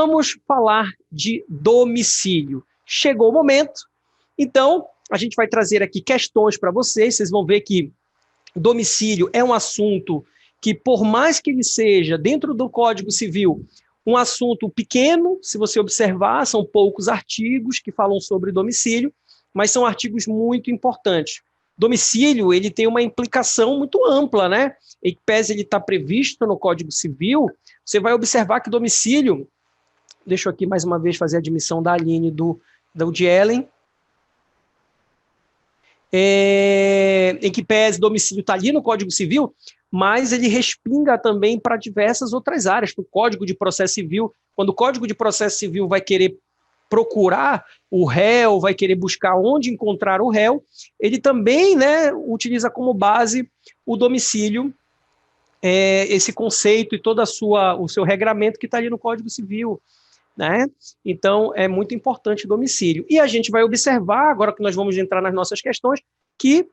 Vamos falar de domicílio. Chegou o momento, então a gente vai trazer aqui questões para vocês. Vocês vão ver que domicílio é um assunto que, por mais que ele seja, dentro do Código Civil, um assunto pequeno, se você observar, são poucos artigos que falam sobre domicílio, mas são artigos muito importantes. Domicílio, ele tem uma implicação muito ampla, né? Em pese ele está previsto no Código Civil, você vai observar que domicílio, deixa eu aqui mais uma vez fazer a admissão da Aline do Ellen, em que pese domicílio está ali no Código Civil, mas ele respinga também para diversas outras áreas, para o Código de Processo Civil. Quando o Código de Processo Civil vai querer procurar o réu, vai querer buscar onde encontrar o réu, ele também, né, utiliza como base o domicílio, esse conceito e todo o seu regramento que está ali no Código Civil, né? Então, é muito importante o domicílio. E a gente vai observar, agora que nós vamos entrar nas nossas questões, que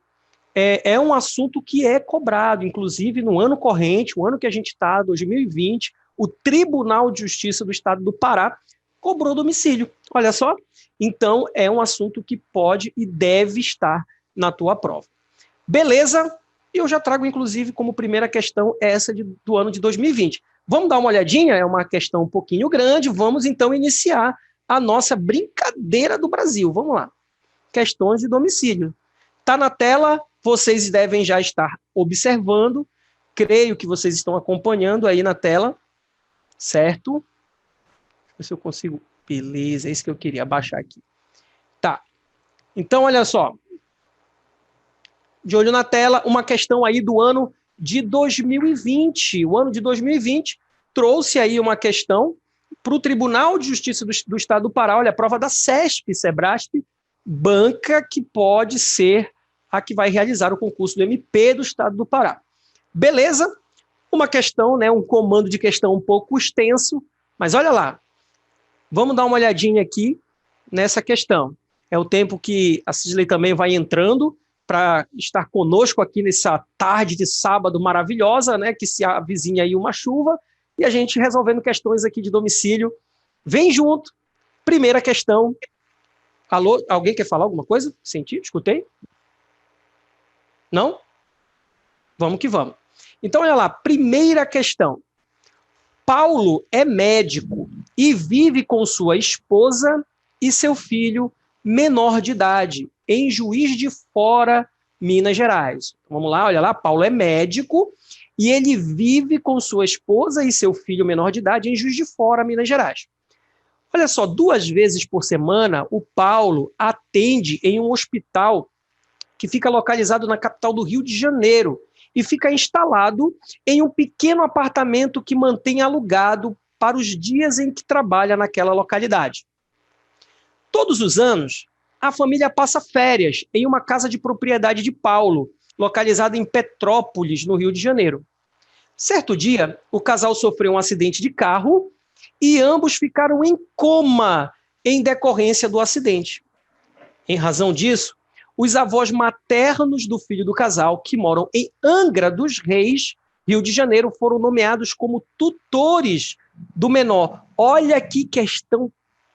é um assunto que é cobrado, inclusive no ano corrente, o ano que a gente está, 2020, o Tribunal de Justiça do Estado do Pará cobrou domicílio. Olha só, então é um assunto que pode e deve estar na tua prova. Beleza? E eu já trago, inclusive, como primeira questão essa do ano de 2020. Vamos dar uma olhadinha? É uma questão um pouquinho grande. Vamos, então, iniciar a nossa brincadeira do Brasil. Vamos lá. Questões de domicílio. Está na tela, vocês devem já estar observando. Creio que vocês estão acompanhando aí na tela. Certo? Deixa eu ver se eu consigo. Beleza, é isso que eu queria, abaixar aqui. Tá. Então, olha só. De olho na tela, uma questão aí do ano de 2020. O ano de 2020 trouxe aí uma questão para o Tribunal de Justiça do Estado do Pará. Olha, a prova da CESP-Sebrasp, banca que pode ser a que vai realizar o concurso do MP do Estado do Pará. Beleza? Uma questão, né, um comando de questão um pouco extenso, mas olha lá. Vamos dar uma olhadinha aqui nessa questão. É o tempo que a Cisley também vai entrando para estar conosco aqui nessa tarde de sábado maravilhosa, né, que se avizinha aí uma chuva, e a gente resolvendo questões aqui de domicílio. Vem junto. Primeira questão. Alô, alguém quer falar alguma coisa? Senti? Escutei? Não? Vamos que vamos. Então, olha lá, primeira questão. Paulo é médico e vive com sua esposa e seu filho menor de idade, em Juiz de Fora, Minas Gerais. Vamos lá, olha lá, Paulo é médico e ele vive com sua esposa e seu filho menor de idade em Juiz de Fora, Minas Gerais. Olha só, 2 vezes por semana, o Paulo atende em um hospital que fica localizado na capital do Rio de Janeiro e fica instalado em um pequeno apartamento que mantém alugado para os dias em que trabalha naquela localidade. Todos os anos, a família passa férias em uma casa de propriedade de Paulo, localizada em Petrópolis, no Rio de Janeiro. Certo dia, o casal sofreu um acidente de carro e ambos ficaram em coma em decorrência do acidente. Em razão disso, os avós maternos do filho do casal, que moram em Angra dos Reis, Rio de Janeiro, foram nomeados como tutores do menor. Olha que questão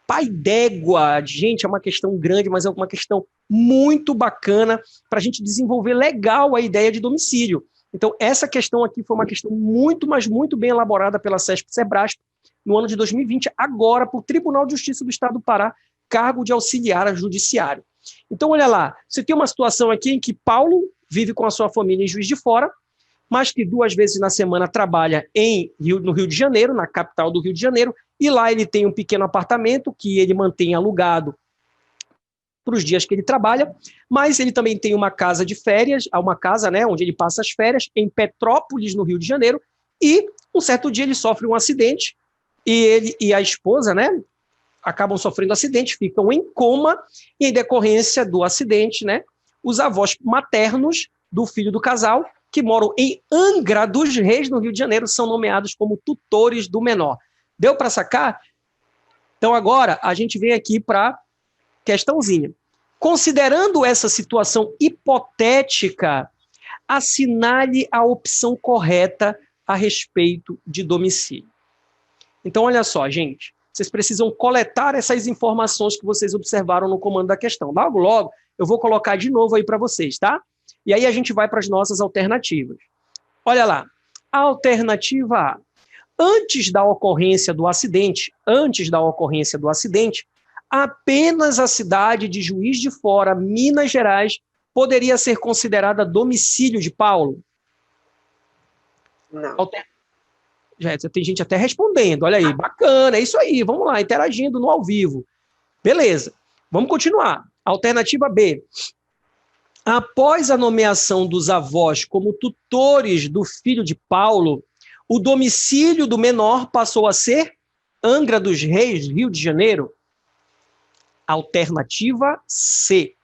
pai d'égua, gente, é uma questão grande, mas é uma questão muito bacana para a gente desenvolver legal a ideia de domicílio. Então, essa questão aqui foi uma questão muito, mas muito bem elaborada pela CESP-Sebrasp no ano de 2020, agora para o Tribunal de Justiça do Estado do Pará, cargo de auxiliar judiciário. Então, olha lá, você tem uma situação aqui em que Paulo vive com a sua família em Juiz de Fora, mas que 2 vezes na semana trabalha no Rio de Janeiro, na capital do Rio de Janeiro, e lá ele tem um pequeno apartamento que ele mantém alugado para os dias que ele trabalha, mas ele também tem uma casa de férias, uma casa, né, onde ele passa as férias, em Petrópolis, no Rio de Janeiro, e um certo dia ele sofre um acidente, e ele e a esposa, né, acabam sofrendo acidente, ficam em coma, e em decorrência do acidente, né, os avós maternos do filho do casal, que moram em Angra dos Reis, no Rio de Janeiro, são nomeados como tutores do menor. Deu para sacar? Então agora a gente vem aqui para questãozinha. Considerando essa situação hipotética, assinale a opção correta a respeito de domicílio. Então olha só, gente. Vocês precisam coletar essas informações que vocês observaram no comando da questão. Logo, logo, eu vou colocar de novo aí para vocês, tá? E aí a gente vai para as nossas alternativas. Olha lá. Alternativa A. Antes da ocorrência do acidente, apenas a cidade de Juiz de Fora, Minas Gerais, poderia ser considerada domicílio de Paulo? Não. Já tem gente até respondendo, olha aí, bacana, é isso aí, vamos lá, interagindo no ao vivo. Beleza, vamos continuar. Alternativa B. Após a nomeação dos avós como tutores do filho de Paulo, o domicílio do menor passou a ser Angra dos Reis, Rio de Janeiro? Alternativa C.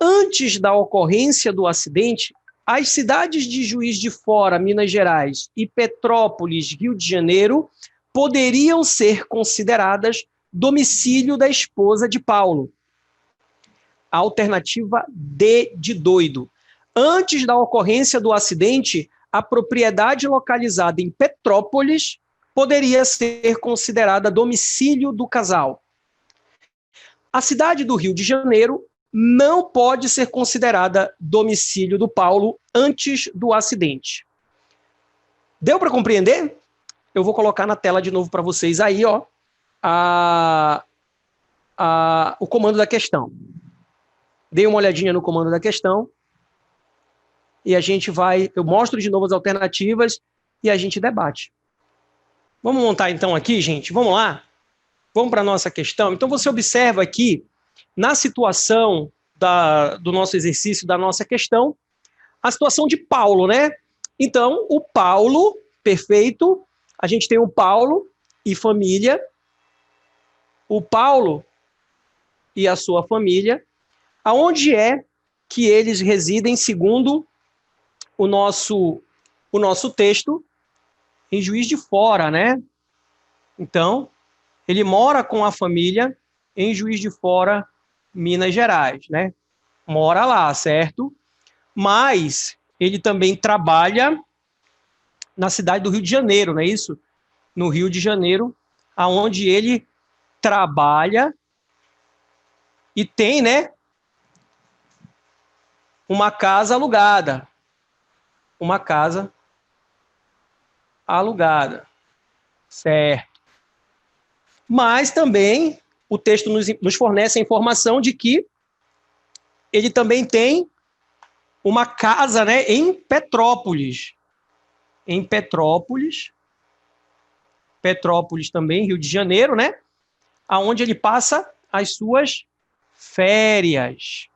Antes da ocorrência do acidente, as cidades de Juiz de Fora, Minas Gerais, e Petrópolis, Rio de Janeiro, poderiam ser consideradas domicílio da esposa de Paulo. Alternativa D de doido. Antes da ocorrência do acidente, a propriedade localizada em Petrópolis poderia ser considerada domicílio do casal. A cidade do Rio de Janeiro não pode ser considerada domicílio do Paulo antes do acidente. Deu para compreender? Eu vou colocar na tela de novo para vocês aí, ó, o comando da questão. Dei uma olhadinha no comando da questão e a gente vai, eu mostro de novo as alternativas e a gente debate. Vamos montar então aqui, gente? Vamos lá? Vamos para a nossa questão? Então você observa aqui, na situação do nosso exercício, da nossa questão, a situação de Paulo, né? Então, o Paulo, perfeito, a gente tem o Paulo e família, o Paulo e a sua família, aonde é que eles residem segundo o nosso texto, em Juiz de Fora, né? Então, ele mora com a família em Juiz de Fora, Minas Gerais, né? Mora lá, certo? Mas ele também trabalha na cidade do Rio de Janeiro, não é isso? No Rio de Janeiro, aonde ele trabalha e tem, né, uma casa alugada. Uma casa alugada, certo? Mas também o texto nos fornece a informação de que ele também tem uma casa, né, em Petrópolis. Em Petrópolis também, Rio de Janeiro, né? Aonde ele passa as suas férias.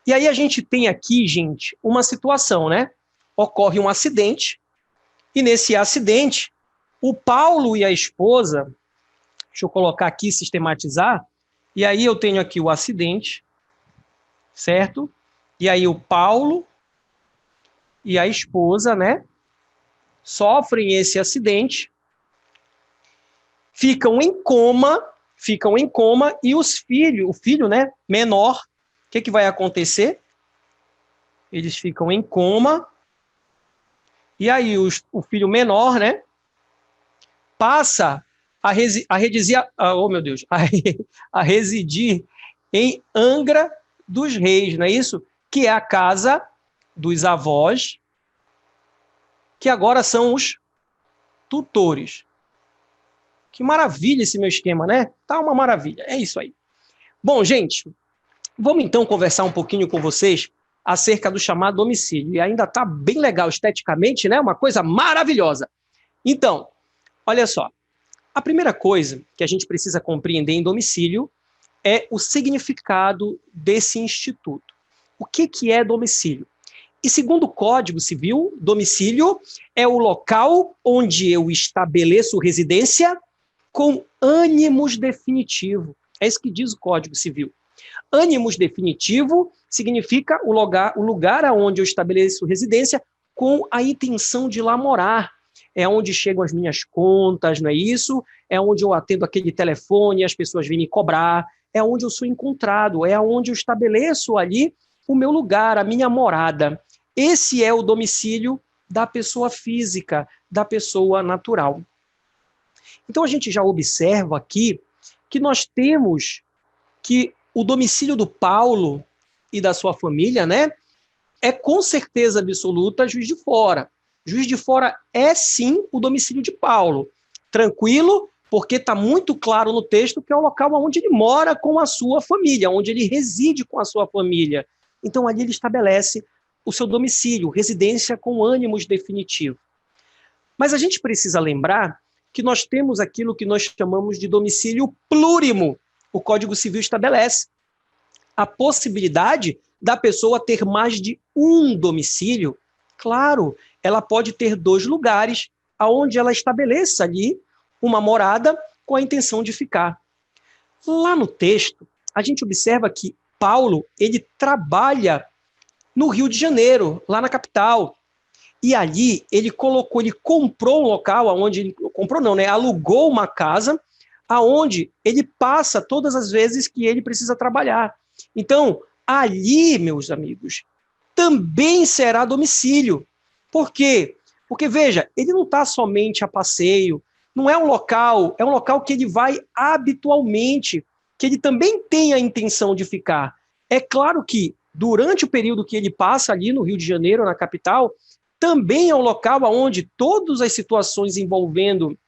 E aí a gente tem aqui, gente, uma situação, né? Ocorre um acidente, e nesse acidente, o Paulo e a esposa, deixa eu colocar aqui, sistematizar, e aí eu tenho aqui o acidente, certo? E aí o Paulo e a esposa, né, sofrem esse acidente, ficam em coma, e o filho, né, menor, o que vai acontecer? Eles ficam em coma, e aí o filho menor, né, passa a residir em Angra dos Reis, não é isso? Que é a casa dos avós, que agora são os tutores. Que maravilha esse meu esquema, né? Tá uma maravilha, é isso aí. Bom, gente, vamos então conversar um pouquinho com vocês acerca do chamado domicílio. E ainda tá bem legal esteticamente, né? Uma coisa maravilhosa. Então, olha só. A primeira coisa que a gente precisa compreender em domicílio é o significado desse instituto. O que é domicílio? E segundo o Código Civil, domicílio é o local onde eu estabeleço residência com ânimos definitivo. É isso que diz o Código Civil. Ânimos definitivo significa o lugar aonde eu estabeleço residência com a intenção de lá morar. É onde chegam as minhas contas, não é isso? É onde eu atendo aquele telefone e as pessoas vêm me cobrar. É onde eu sou encontrado, é onde eu estabeleço ali o meu lugar, a minha morada. Esse é o domicílio da pessoa física, da pessoa natural. Então a gente já observa aqui que nós temos que o domicílio do Paulo e da sua família, né, é com certeza absoluta Juiz de Fora. Juiz de Fora é sim o domicílio de Paulo. Tranquilo, porque está muito claro no texto que é o local onde ele mora com a sua família, onde ele reside com a sua família. Então ali ele estabelece o seu domicílio, residência com ânimos definitivo. Mas a gente precisa lembrar que nós temos aquilo que nós chamamos de domicílio plurimo. O Código Civil estabelece a possibilidade da pessoa ter mais de um domicílio. Claro, ela pode ter 2 lugares aonde ela estabeleça ali uma morada com a intenção de ficar. Lá no texto, a gente observa que Paulo, ele trabalha no Rio de Janeiro, lá na capital. E ali ele comprou um local aonde alugou uma casa aonde ele passa todas as vezes que ele precisa trabalhar. Então, ali, meus amigos, também será domicílio. Por quê? Porque, veja, ele não está somente a passeio, não é um local que ele vai habitualmente, que ele também tem a intenção de ficar. É claro que, durante o período que ele passa ali no Rio de Janeiro, na capital, também é um local onde todas as situações envolvendo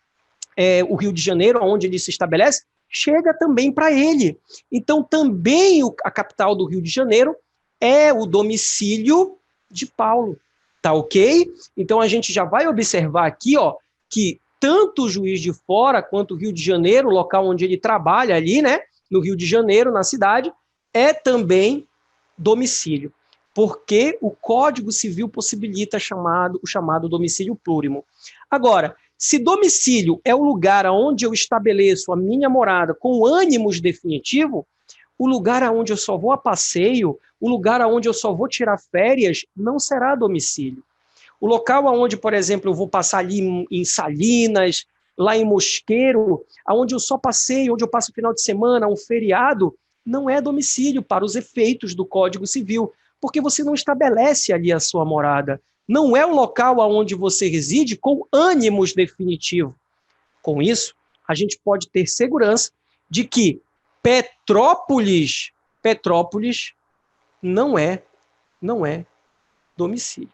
o Rio de Janeiro, onde ele se estabelece, chega também para ele. Então, também a capital do Rio de Janeiro é o domicílio de Paulo. Tá ok? Então, a gente já vai observar aqui, ó, que tanto o Juiz de Fora quanto o Rio de Janeiro, o local onde ele trabalha ali, né, no Rio de Janeiro, na cidade, é também domicílio, porque o Código Civil possibilita o chamado domicílio plurimo. Agora, se domicílio é o lugar onde eu estabeleço a minha morada com ânimos definitivo, o lugar onde eu só vou a passeio, o lugar onde eu só vou tirar férias, não será domicílio. O local onde, por exemplo, eu vou passar ali em Salinas, lá em Mosqueiro, onde eu só passeio, onde eu passo o final de semana, um feriado, não é domicílio para os efeitos do Código Civil, porque você não estabelece ali a sua morada. Não é o local onde você reside com ânimos definitivo. Com isso, a gente pode ter segurança de que Petrópolis não é domicílio.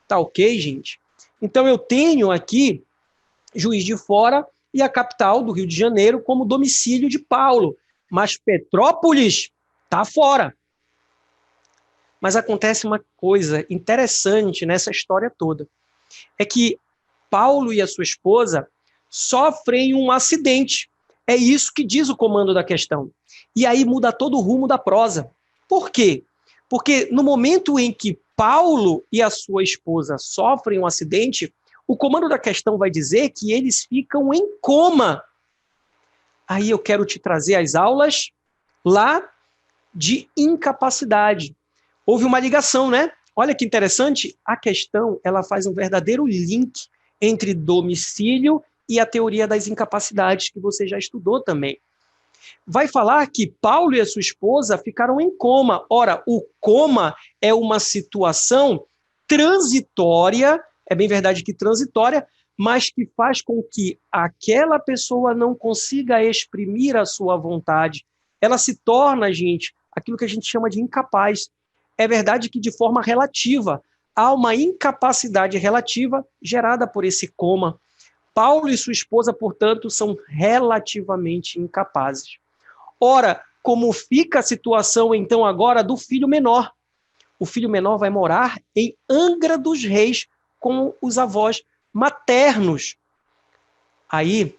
Tá ok, gente? Então eu tenho aqui Juiz de Fora e a capital do Rio de Janeiro como domicílio de Paulo, mas Petrópolis está fora. Mas acontece uma coisa interessante nessa história toda. É que Paulo e a sua esposa sofrem um acidente. É isso que diz o comando da questão. E aí muda todo o rumo da prosa. Por quê? Porque no momento em que Paulo e a sua esposa sofrem um acidente, o comando da questão vai dizer que eles ficam em coma. Aí eu quero te trazer as aulas lá de incapacidade. Houve uma ligação, né? Olha que interessante, a questão ela faz um verdadeiro link entre domicílio e a teoria das incapacidades, que você já estudou também. Vai falar que Paulo e a sua esposa ficaram em coma. Ora, o coma é uma situação transitória, é bem verdade que transitória, mas que faz com que aquela pessoa não consiga exprimir a sua vontade. Ela se torna, gente, aquilo que a gente chama de incapaz. É verdade que de forma relativa, há uma incapacidade relativa gerada por esse coma. Paulo e sua esposa, portanto, são relativamente incapazes. Ora, como fica a situação, então, agora do filho menor? O filho menor vai morar em Angra dos Reis com os avós maternos. Aí,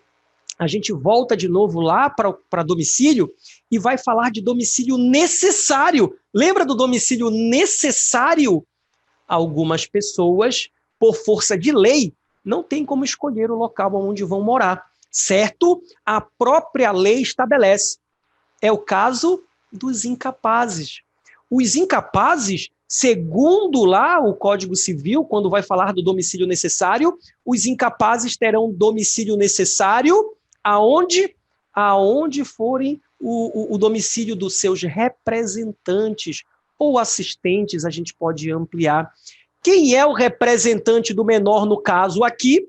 a gente volta de novo lá para domicílio e vai falar de domicílio necessário. Lembra do domicílio necessário? Algumas pessoas, por força de lei, não têm como escolher o local onde vão morar, certo? A própria lei estabelece. É o caso dos incapazes. Os incapazes, segundo lá o Código Civil, quando vai falar do domicílio necessário, os incapazes terão domicílio necessário aonde forem o domicílio dos seus representantes ou assistentes, a gente pode ampliar. Quem é o representante do menor no caso aqui?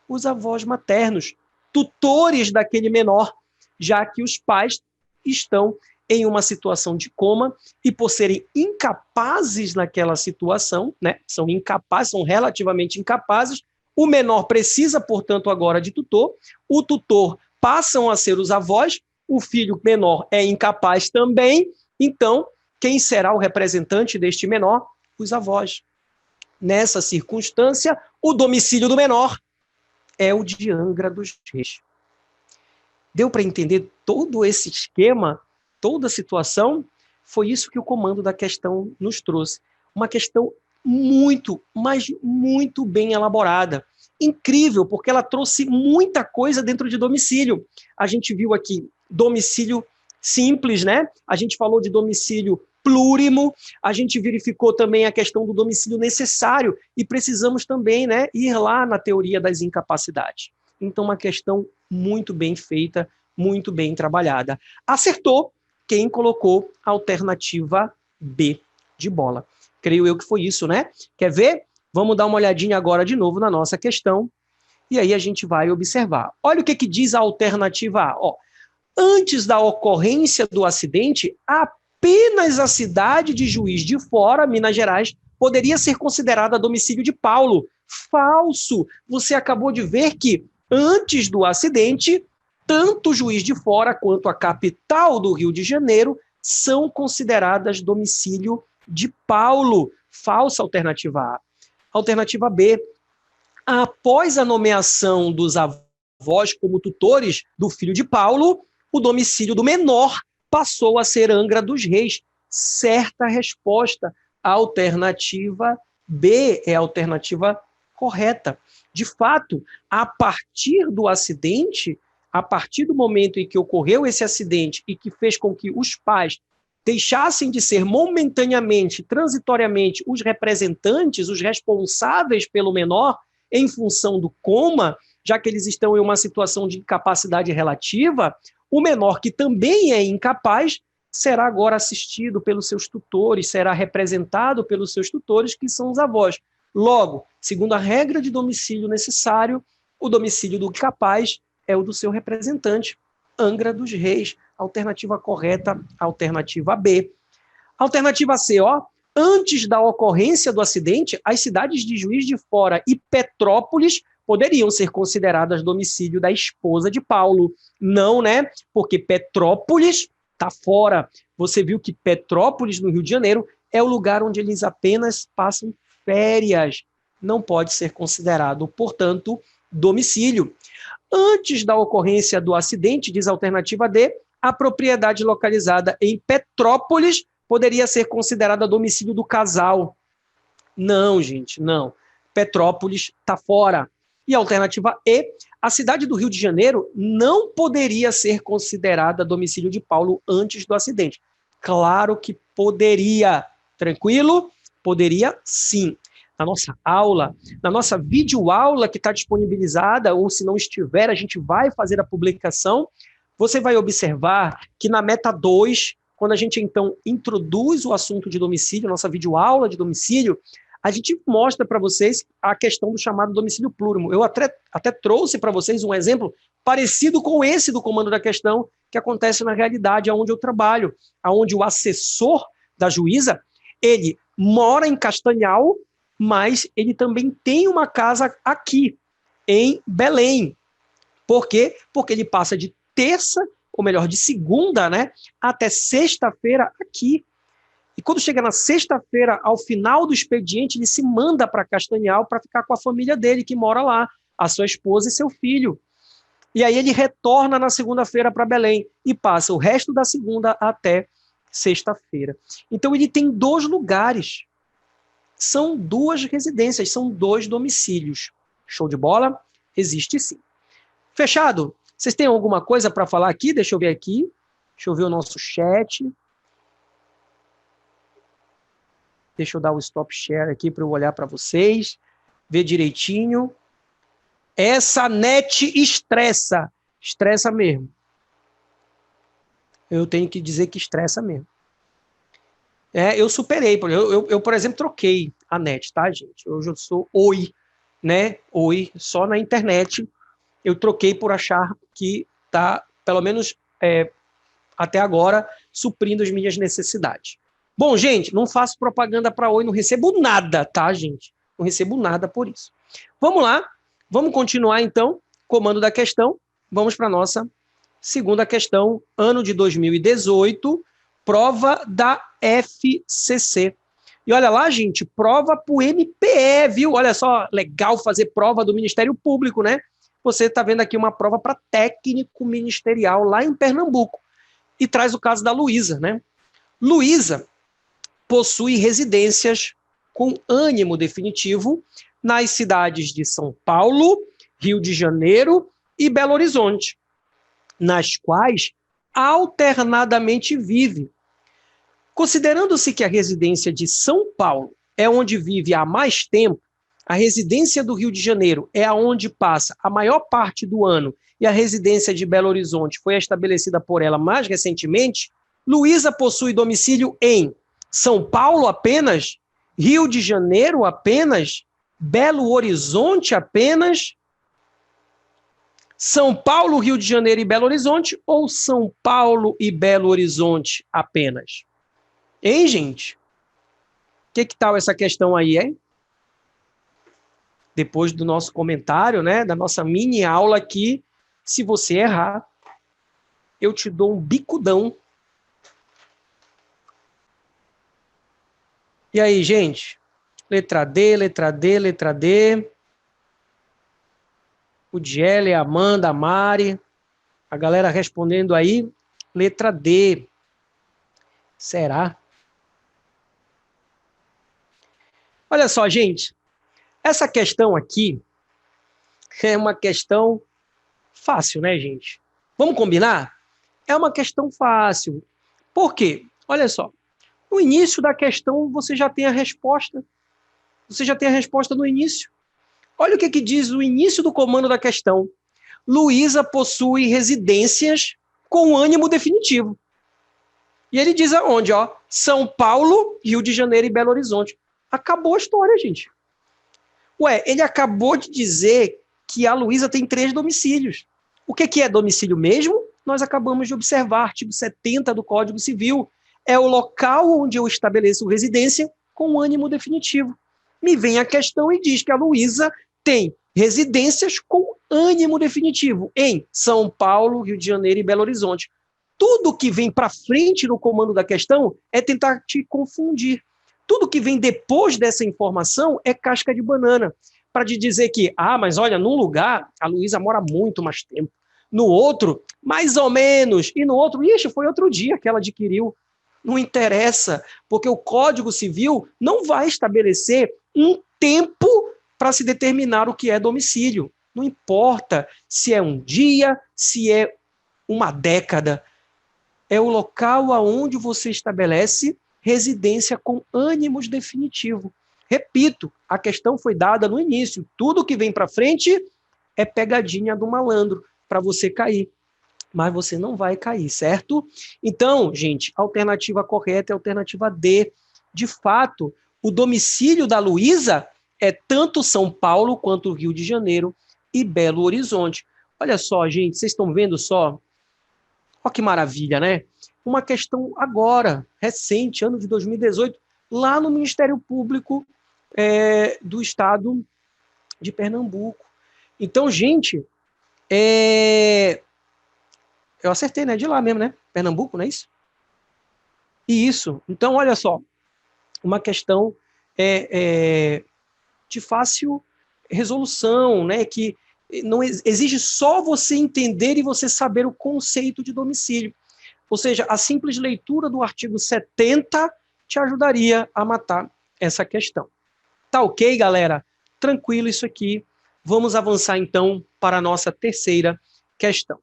Os avós maternos. tutores daquele menor, já que os pais estão em uma situação de coma e por serem incapazes naquela situação, né, são incapazes, são relativamente incapazes, o menor precisa, portanto, agora de tutor, o tutor passam a ser os avós, o filho menor é incapaz também, então, quem será o representante deste menor? Os avós. Nessa circunstância, o domicílio do menor é o de Angra dos Reis. Deu para entender todo esse esquema, toda a situação? Foi isso que o comando da questão nos trouxe. Uma questão muito, mas muito bem elaborada. Incrível, porque ela trouxe muita coisa dentro de domicílio. A gente viu aqui domicílio simples, né? A gente falou de domicílio plurimo, a gente verificou também a questão do domicílio necessário e precisamos também, né, ir lá na teoria das incapacidades. Então, uma questão muito bem feita, muito bem trabalhada. Acertou quem colocou a alternativa B de bola. Creio eu que foi isso, né? Quer ver? Vamos dar uma olhadinha agora de novo na nossa questão e aí a gente vai observar. Olha o que diz a alternativa A. Ó, antes da ocorrência do acidente, apenas a cidade de Juiz de Fora, Minas Gerais, poderia ser considerada domicílio de Paulo. Falso! Você acabou de ver que, antes do acidente, tanto Juiz de Fora quanto a capital do Rio de Janeiro são consideradas domicílio de Paulo. Falsa alternativa A. Alternativa B. Após a nomeação dos avós como tutores do filho de Paulo, o domicílio do menor passou a ser Angra dos Reis. Certa resposta. A alternativa B é a alternativa correta. De fato, a partir do acidente, a partir do momento em que ocorreu esse acidente e que fez com que os pais deixassem de ser momentaneamente, transitoriamente, os representantes, os responsáveis pelo menor, em função do coma, já que eles estão em uma situação de incapacidade relativa, o menor, que também é incapaz, será agora assistido pelos seus tutores, será representado pelos seus tutores, que são os avós. Logo, segundo a regra de domicílio necessário, o domicílio do capaz é o do seu representante, Angra dos Reis. Alternativa correta, alternativa B. Alternativa C, ó. Antes da ocorrência do acidente, as cidades de Juiz de Fora e Petrópolis poderiam ser consideradas domicílio da esposa de Paulo. Não, né? Porque Petrópolis está fora. Você viu que Petrópolis, no Rio de Janeiro, é o lugar onde eles apenas passam férias. Não pode ser considerado, portanto, domicílio. Antes da ocorrência do acidente, diz a alternativa D, a propriedade localizada em Petrópolis poderia ser considerada domicílio do casal. Não, gente, não. Petrópolis está fora. E a alternativa E, a cidade do Rio de Janeiro não poderia ser considerada domicílio de Paulo antes do acidente. Claro que poderia. Tranquilo? Poderia sim. Na nossa aula, na nossa videoaula que está disponibilizada, ou se não estiver, a gente vai fazer a publicação, você vai observar que na meta 2, quando a gente então introduz o assunto de domicílio, nossa videoaula de domicílio, a gente mostra para vocês a questão do chamado domicílio plurimo. Eu até trouxe para vocês um exemplo parecido com esse do comando da questão, que acontece na realidade, onde eu trabalho, onde o assessor da juíza, ele mora em Castanhal, mas ele também tem uma casa aqui, em Belém. Por quê? Porque ele passa de terça, ou melhor, de segunda, né, até sexta-feira aqui. E quando chega na sexta-feira, ao final do expediente, ele se manda para Castanhal para ficar com a família dele, que mora lá, a sua esposa e seu filho. E aí ele retorna na segunda-feira para Belém e passa o resto da segunda até sexta-feira. Então ele tem 2 lugares. São 2 residências, são 2 domicílios. Show de bola? Existe sim. Fechado? Vocês têm alguma coisa para falar aqui? Deixa eu ver aqui. Deixa eu ver o nosso chat. Deixa eu dar o stop share aqui para eu olhar para vocês. Ver direitinho. Essa net estressa. Estressa mesmo. Eu tenho que dizer que estressa mesmo. Eu superei. Eu, por exemplo, troquei a net, tá, gente? Hoje eu sou Oi, né? Oi, só na internet. eu troquei por achar que está, pelo menos até agora, suprindo as minhas necessidades. Bom, gente, não faço propaganda para Oi, não recebo nada, tá, gente? Não recebo nada por isso. Vamos lá, vamos continuar então, comando da questão, vamos para a nossa segunda questão, ano de 2018, prova da FCC. E olha lá, gente, prova para o MPE, viu? Olha só, legal fazer prova do Ministério Público, né? Você está vendo aqui uma prova para técnico ministerial lá em Pernambuco. E traz o caso da Luísa, né? Luísa possui residências com ânimo definitivo nas cidades de São Paulo, Rio de Janeiro e Belo Horizonte, nas quais alternadamente vive. Considerando-se que a residência de São Paulo é onde vive há mais tempo, a residência do Rio de Janeiro é aonde passa a maior parte do ano e a residência de Belo Horizonte foi estabelecida por ela mais recentemente, Luísa possui domicílio em São Paulo apenas, Rio de Janeiro apenas, Belo Horizonte apenas, São Paulo, Rio de Janeiro e Belo Horizonte ou São Paulo e Belo Horizonte apenas? Hein, gente? Que tal essa questão aí, hein? Depois do nosso comentário, né, da nossa mini aula aqui, se você errar, eu te dou um bicudão. E aí, gente? Letra D, letra D, letra D. O Diele, a Amanda, a Mari. A galera respondendo aí, letra D. Será? Olha só, gente. Essa questão aqui é uma questão fácil, né, gente? Vamos combinar? É uma questão fácil. Por quê? Olha só. No início da questão, você já tem a resposta. Você já tem a resposta no início. Olha o que diz o início do comando da questão. Luísa possui residências com ânimo definitivo. E ele diz aonde, ó? São Paulo, Rio de Janeiro e Belo Horizonte. Acabou a história, gente. Ué, ele acabou de dizer que a Luísa tem 3 domicílios. O que é domicílio mesmo? Nós acabamos de observar, artigo 70 do Código Civil. É o local onde eu estabeleço residência com ânimo definitivo. Me vem a questão e diz que a Luísa tem residências com ânimo definitivo em São Paulo, Rio de Janeiro e Belo Horizonte. Tudo que vem para frente no comando da questão é tentar te confundir. Tudo que vem depois dessa informação é casca de banana, para te dizer que, mas olha, num lugar a Luísa mora muito mais tempo, no outro, mais ou menos, e no outro, foi outro dia que ela adquiriu. Não interessa, porque o Código Civil não vai estabelecer um tempo para se determinar o que é domicílio. Não importa se é um dia, se é uma década. É o local aonde você estabelece residência com ânimos definitivo. Repito, a questão foi dada no início. Tudo que vem para frente é pegadinha do malandro para você cair. Mas você não vai cair, certo? Então, gente, a alternativa correta é a alternativa D. De fato, o domicílio da Luísa é tanto São Paulo quanto Rio de Janeiro e Belo Horizonte. Olha só, gente, vocês estão vendo só? Olha que maravilha, né? Uma questão agora, recente, ano de 2018, lá no Ministério Público do Estado de Pernambuco. Então, gente, eu acertei, né? De lá mesmo, né? Pernambuco, não é isso? Isso. Então, olha só, uma questão de fácil resolução, né? Que não exige só você entender e você saber o conceito de domicílio. Ou seja, a simples leitura do artigo 70 te ajudaria a matar essa questão. Tá ok, galera? Tranquilo isso aqui. Vamos avançar, então, para a nossa terceira questão.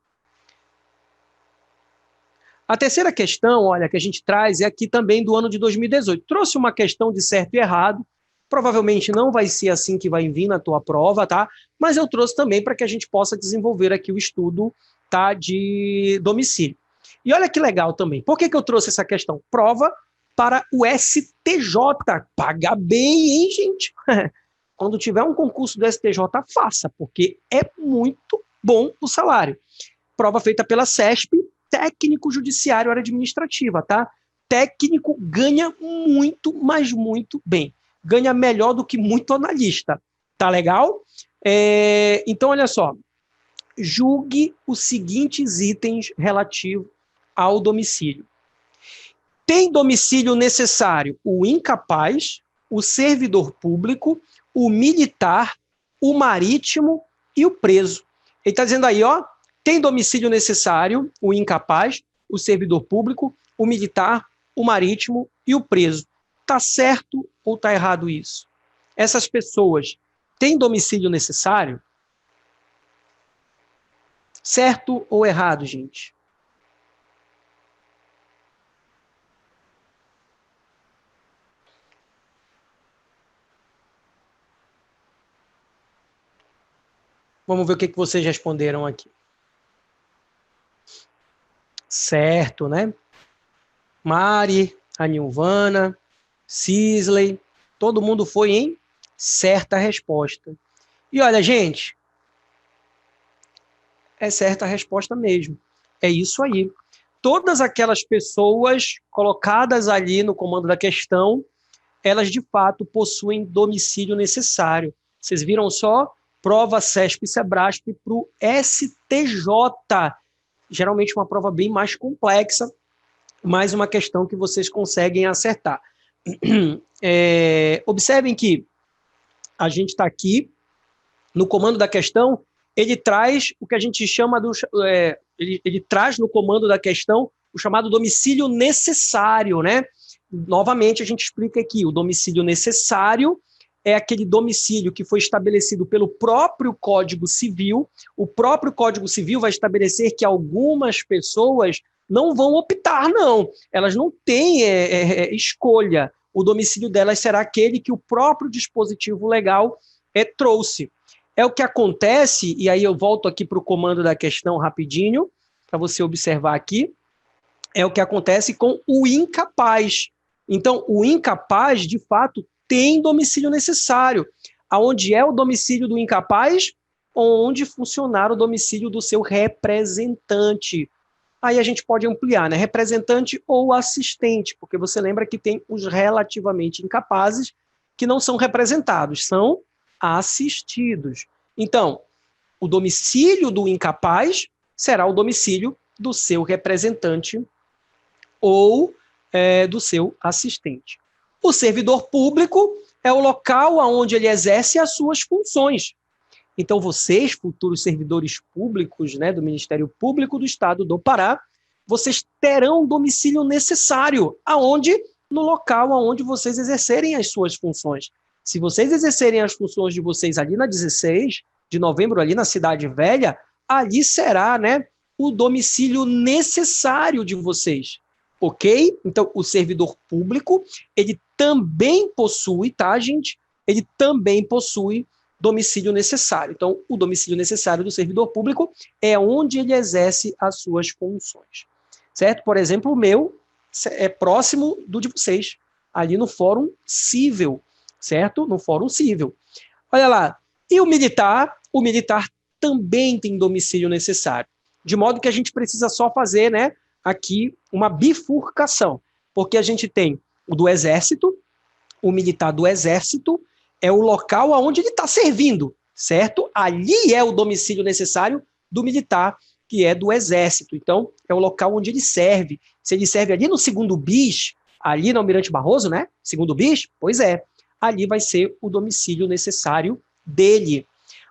A terceira questão, olha, que a gente traz é aqui também do ano de 2018. Trouxe uma questão de certo e errado. Provavelmente não vai ser assim que vai vir na tua prova, tá? Mas eu trouxe também para que a gente possa desenvolver aqui o estudo, tá, de domicílio. E olha que legal também. Por que eu trouxe essa questão? Prova para o STJ. Paga bem, hein, gente? Quando tiver um concurso do STJ, faça, porque é muito bom o salário. Prova feita pela CESP, técnico judiciário, área administrativa, tá? Técnico ganha muito, mas muito bem. Ganha melhor do que muito analista. Tá legal? Então, olha só. Julgue os seguintes itens relativos ao domicílio. Tem domicílio necessário o incapaz, o servidor público, o militar, o marítimo e o preso. Ele está dizendo aí, ó, tem domicílio necessário o incapaz, o servidor público, o militar, o marítimo e o preso. Está certo ou está errado isso? Essas pessoas têm domicílio necessário? Certo ou errado, gente? Vamos ver o que vocês responderam aqui. Certo, né? Mari, a Nilvana, Cisley, todo mundo foi em certa resposta. E olha, gente, é certa a resposta mesmo. É isso aí. Todas aquelas pessoas colocadas ali no comando da questão, elas de fato possuem domicílio necessário. Vocês viram só? Prova CESP e Sebrasp para o STJ. Geralmente uma prova bem mais complexa, mas uma questão que vocês conseguem acertar. Observem que a gente está aqui no comando da questão, ele traz o que a gente chama ele traz no comando da questão o chamado domicílio necessário, né? Novamente, a gente explica aqui, o domicílio necessário é aquele domicílio que foi estabelecido pelo próprio Código Civil. O próprio Código Civil vai estabelecer que algumas pessoas não vão optar, não. Elas não têm escolha. O domicílio delas será aquele que o próprio dispositivo legal trouxe. É o que acontece, e aí eu volto aqui para o comando da questão rapidinho, para você observar aqui, é o que acontece com o incapaz. Então, o incapaz, de fato, tem domicílio necessário. Aonde é o domicílio do incapaz? Onde funcionar o domicílio do seu representante. Aí a gente pode ampliar, né? Representante ou assistente, porque você lembra que tem os relativamente incapazes que não são representados, são assistidos. Então, o domicílio do incapaz será o domicílio do seu representante ou do seu assistente. O servidor público é o local onde ele exerce as suas funções. Então, vocês, futuros servidores públicos, né, do Ministério Público do Estado do Pará, vocês terão domicílio necessário. Aonde? No local onde vocês exercerem as suas funções. Se vocês exercerem as funções de vocês ali na 16 de novembro, ali na Cidade Velha, ali será, né, o domicílio necessário de vocês. Ok? Então, o servidor público, ele também possui, tá, gente? Ele também possui domicílio necessário. Então, o domicílio necessário do servidor público é onde ele exerce as suas funções. Certo? Por exemplo, o meu é próximo do de vocês, ali no Fórum Cível, certo? No Fórum Cível. Olha lá. E o militar? O militar também tem domicílio necessário. De modo que a gente precisa só fazer, né, aqui uma bifurcação, porque a gente tem o do Exército, o militar do Exército é o local onde ele está servindo, certo? Ali é o domicílio necessário do militar, que é do Exército. Então, é o local onde ele serve. Se ele serve ali no 2º BIS, ali no Almirante Barroso, né? 2º BIS, pois é, ali vai ser o domicílio necessário dele.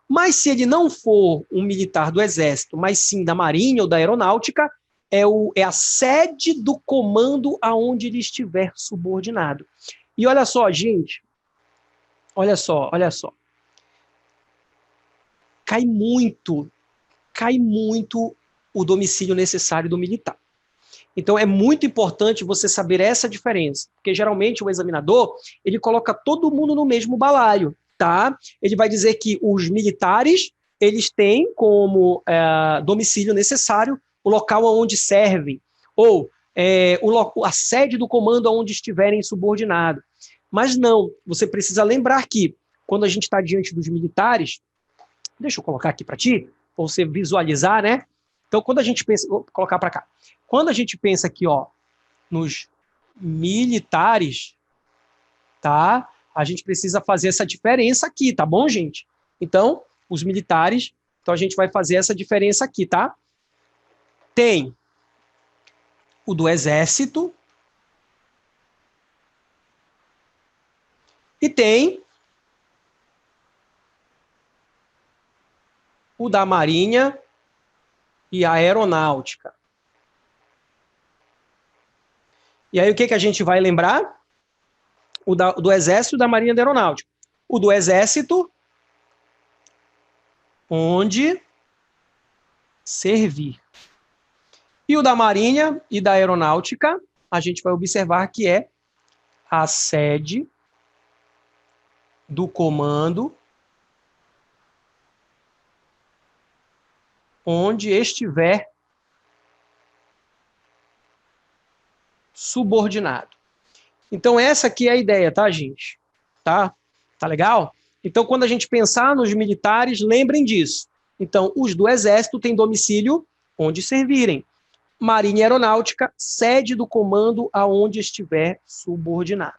Mas se ele não for um militar do Exército, mas sim da Marinha ou da Aeronáutica, é a sede do comando aonde ele estiver subordinado. E olha só, gente, olha só. Cai muito o domicílio necessário do militar. Então, é muito importante você saber essa diferença, porque geralmente o examinador, ele coloca todo mundo no mesmo balaio, tá? Ele vai dizer que os militares, eles têm como domicílio necessário o local onde servem, ou a sede do comando onde estiverem subordinados. Mas não, você precisa lembrar que, quando a gente está diante dos militares, deixa eu colocar aqui para ti, você visualizar, né? Então, quando a gente pensa... Vou colocar para cá. Quando a gente pensa aqui, ó, nos militares, tá? A gente precisa fazer essa diferença aqui, tá bom, gente? Então, os militares, então a gente vai fazer essa diferença aqui, tá? Tem o do exército e tem o da marinha e a aeronáutica. E aí o que a gente vai lembrar? O do exército e da marinha e da aeronáutica. O do exército, onde servir. E o da marinha e da aeronáutica, a gente vai observar que é a sede do comando onde estiver subordinado. Então, essa aqui é a ideia, tá, gente? Tá? Tá legal? Então, quando a gente pensar nos militares, lembrem disso. Então, os do exército têm domicílio onde servirem. Marinha e aeronáutica, sede do comando aonde estiver subordinado.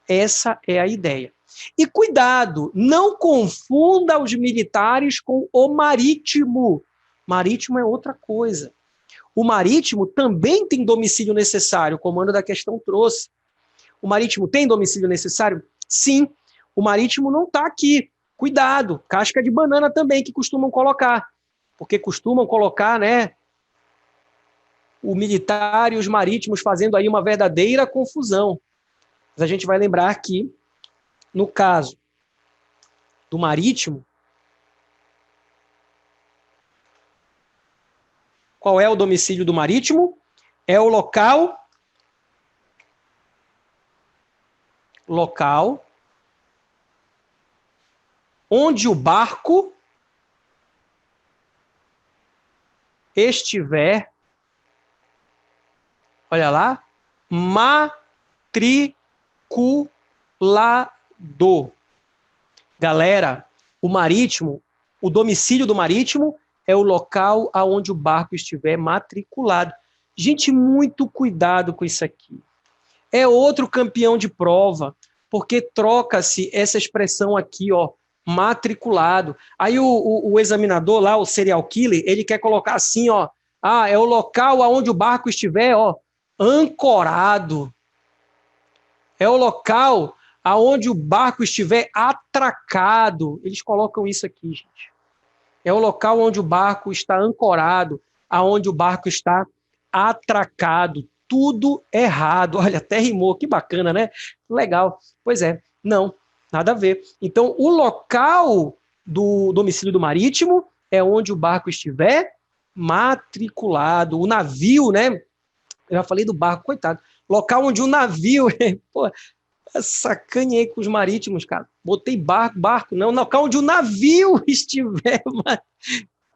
Essa é a ideia. E cuidado, não confunda os militares com o marítimo. Marítimo é outra coisa. O marítimo também tem domicílio necessário, o comando da questão trouxe. O marítimo tem domicílio necessário? Sim. O marítimo não está aqui. Cuidado, casca de banana também que costumam colocar. Porque costumam colocar, né, o militar e os marítimos fazendo aí uma verdadeira confusão. Mas a gente vai lembrar que, no caso do marítimo, qual é o domicílio do marítimo? É o local onde o barco estiver, olha lá, matriculado. Galera, o marítimo, o domicílio do marítimo é o local aonde o barco estiver matriculado. Gente, muito cuidado com isso aqui. É outro campeão de prova, porque troca-se essa expressão aqui, ó, matriculado. Aí o examinador lá, o serial killer, ele quer colocar assim, ó, é o local aonde o barco estiver, ó, ancorado. É o local aonde o barco estiver atracado. Eles colocam isso aqui, gente. É o local onde o barco está ancorado, aonde o barco está atracado. Tudo errado. Olha, até rimou, que bacana, né? Legal. Pois é, não, nada a ver. Então, o local do domicílio do marítimo é onde o barco estiver matriculado. O navio, né? Eu já falei do barco, coitado. Local onde o navio... Pô, sacaneei com os marítimos, cara. Botei barco, não. Local onde o navio estiver.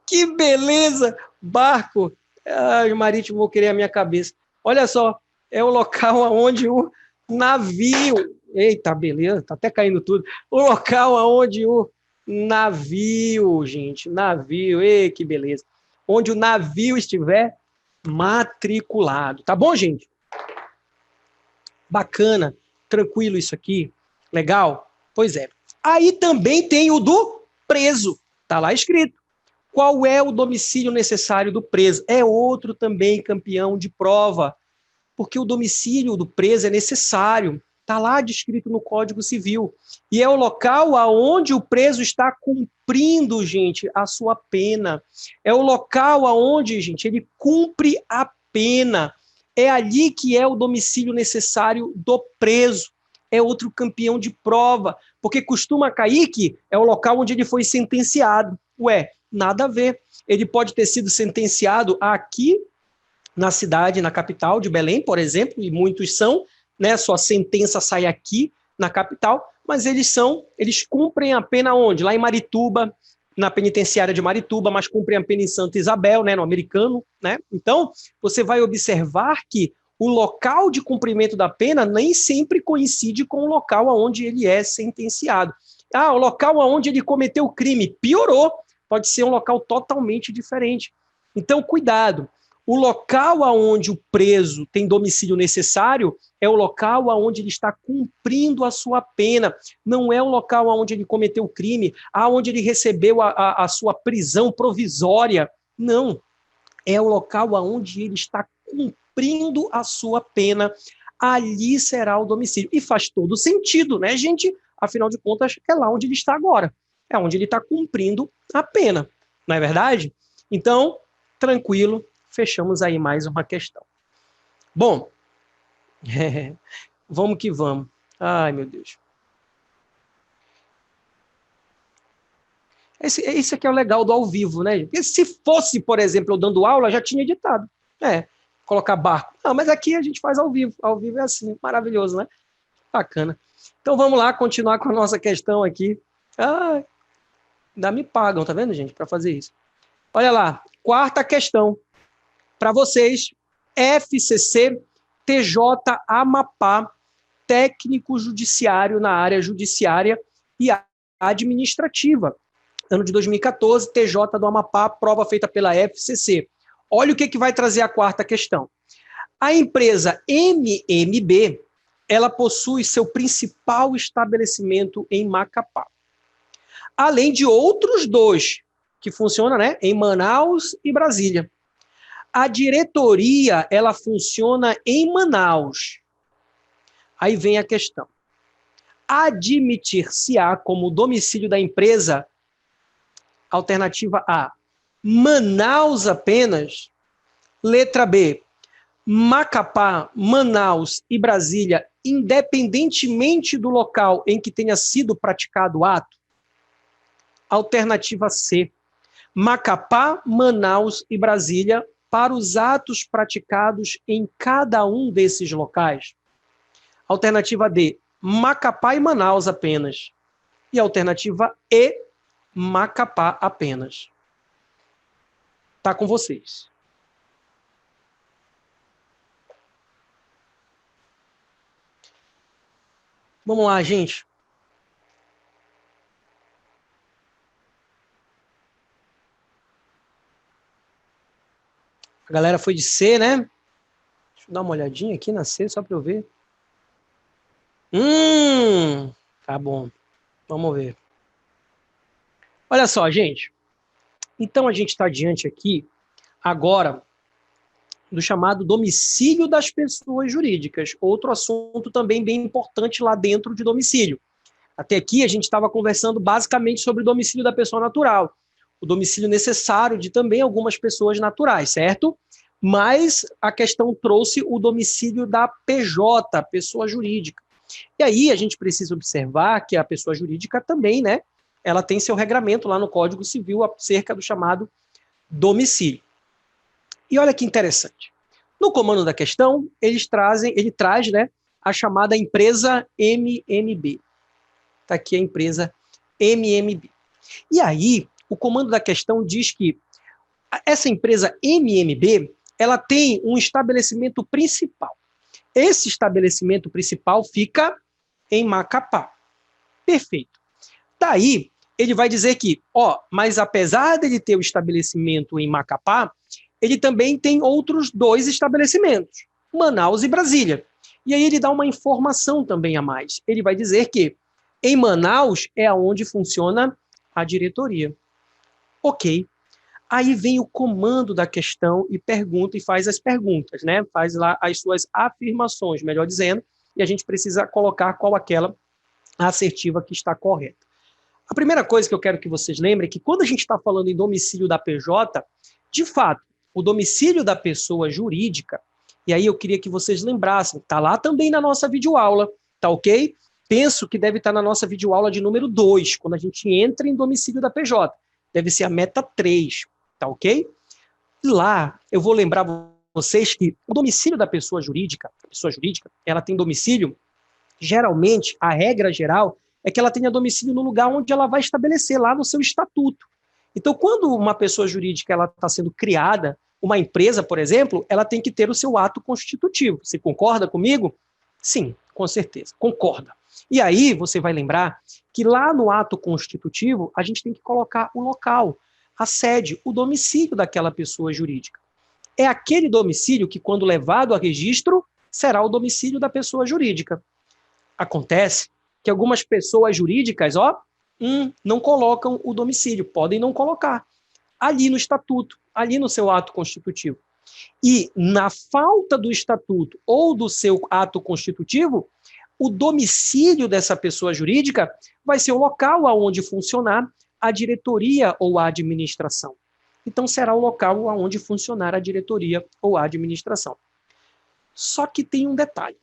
Que beleza! Barco. Os marítimos vão querer a minha cabeça. Olha só, é o local onde o navio... Eita, beleza, tá até caindo tudo. O local onde o navio, gente, navio, ei, que beleza. Onde o navio estiver matriculado. Tá bom, gente? Bacana, tranquilo isso aqui, legal? Pois é. Aí também tem o do preso, tá lá escrito. Qual é o domicílio necessário do preso? É outro também campeão de prova, porque o domicílio do preso é necessário, está lá descrito no Código Civil. E é o local aonde o preso está cumprindo, gente, a sua pena. É o local aonde, gente, ele cumpre a pena. É ali que é o domicílio necessário do preso. É outro campeão de prova, porque costuma cair que é o local onde ele foi sentenciado. Ué, nada a ver. Ele pode ter sido sentenciado aqui na cidade, na capital de Belém, por exemplo, e muitos são, né? Sua sentença sai aqui na capital, mas eles cumprem a pena onde? Lá em Marituba, na penitenciária de Marituba, mas cumprem a pena em Santa Isabel, né? No Americano, né? Então, você vai observar que o local de cumprimento da pena nem sempre coincide com o local onde ele é sentenciado. O local onde ele cometeu o crime piorou, pode ser um local totalmente diferente. Então, cuidado. O local onde o preso tem domicílio necessário é o local onde ele está cumprindo a sua pena. Não é o local onde ele cometeu o crime, onde ele recebeu a sua prisão provisória. Não. É o local onde ele está cumprindo a sua pena. Ali será o domicílio. E faz todo sentido, né, gente? Afinal de contas, é lá onde ele está agora. É onde ele está cumprindo a pena. Não é verdade? Então, tranquilo. Fechamos aí mais uma questão. Bom, vamos que vamos. Ai, meu Deus. Isso aqui é o legal do ao vivo, né? Porque se fosse, por exemplo, eu dando aula, já tinha editado. Colocar barco. Não, mas aqui a gente faz ao vivo. Ao vivo é assim, maravilhoso, né? Bacana. Então vamos lá, continuar com a nossa questão aqui. Ainda me pagam, tá vendo, gente, para fazer isso. Olha lá, quarta questão. Para vocês, FCC, TJ Amapá, técnico judiciário na área judiciária e administrativa. Ano de 2014, TJ do Amapá, prova feita pela FCC. Olha o que vai trazer a quarta questão. A empresa MMB, ela possui seu principal estabelecimento em Macapá. Além de outros dois, que funcionam, né, em Manaus e Brasília. A diretoria, ela funciona em Manaus. Aí vem a questão. Admitir-se-á como domicílio da empresa, alternativa A, Manaus apenas. Letra B, Macapá, Manaus e Brasília, independentemente do local em que tenha sido praticado o ato. Alternativa C, Macapá, Manaus e Brasília, para os atos praticados em cada um desses locais. Alternativa D, Macapá e Manaus apenas. E alternativa E, Macapá apenas. Tá com vocês. Vamos lá, gente. A galera foi de C, né? Deixa eu dar uma olhadinha aqui na C, só para eu ver. Tá bom. Vamos ver. Olha só, gente. Então, a gente está diante aqui, agora, do chamado domicílio das pessoas jurídicas. Outro assunto também bem importante lá dentro de domicílio. Até aqui, a gente estava conversando basicamente sobre o domicílio da pessoa natural. O domicílio necessário de também algumas pessoas naturais, certo? Mas a questão trouxe o domicílio da PJ, pessoa jurídica. E aí a gente precisa observar que a pessoa jurídica também, né? Ela tem seu regramento lá no Código Civil acerca do chamado domicílio. E olha que interessante. No comando da questão, ele traz, né, a chamada empresa MMB. Está aqui a empresa MMB. E aí, o comando da questão diz que essa empresa MMB, ela tem um estabelecimento principal. Esse estabelecimento principal fica em Macapá. Perfeito. Daí, ele vai dizer que, mas apesar dele ter o estabelecimento em Macapá, ele também tem outros dois estabelecimentos, Manaus e Brasília. E aí ele dá uma informação também a mais. Ele vai dizer que em Manaus é onde funciona a diretoria. Ok. Aí vem o comando da questão e pergunta e faz as perguntas, né? Faz lá as suas afirmações, melhor dizendo, e a gente precisa colocar qual aquela assertiva que está correta. A primeira coisa que eu quero que vocês lembrem é que quando a gente está falando em domicílio da PJ, de fato, o domicílio da pessoa jurídica, e aí eu queria que vocês lembrassem, está lá também na nossa videoaula, tá ok? Penso que deve estar na nossa videoaula de número 2, quando a gente entra em domicílio da PJ. Deve ser a meta 3, tá ok? E lá eu vou lembrar vocês que o domicílio da pessoa jurídica, ela tem domicílio, geralmente, a regra geral é que ela tenha domicílio no lugar onde ela vai estabelecer, lá no seu estatuto. Então, quando uma pessoa jurídica está sendo criada, uma empresa, por exemplo, ela tem que ter o seu ato constitutivo. Você concorda comigo? Sim, com certeza, concorda. E aí você vai lembrar que lá no ato constitutivo a gente tem que colocar o local. a sede, o domicílio daquela pessoa jurídica. É aquele domicílio que, quando levado a registro, será o domicílio da pessoa jurídica. Acontece que algumas pessoas jurídicas, não colocam o domicílio, podem não colocar, ali no estatuto, ali no seu ato constitutivo. E, na falta do estatuto ou do seu ato constitutivo, o domicílio dessa pessoa jurídica vai ser o local onde funcionar a diretoria ou a administração. Então, será o local onde funcionar a diretoria ou a administração. Só que tem um detalhe.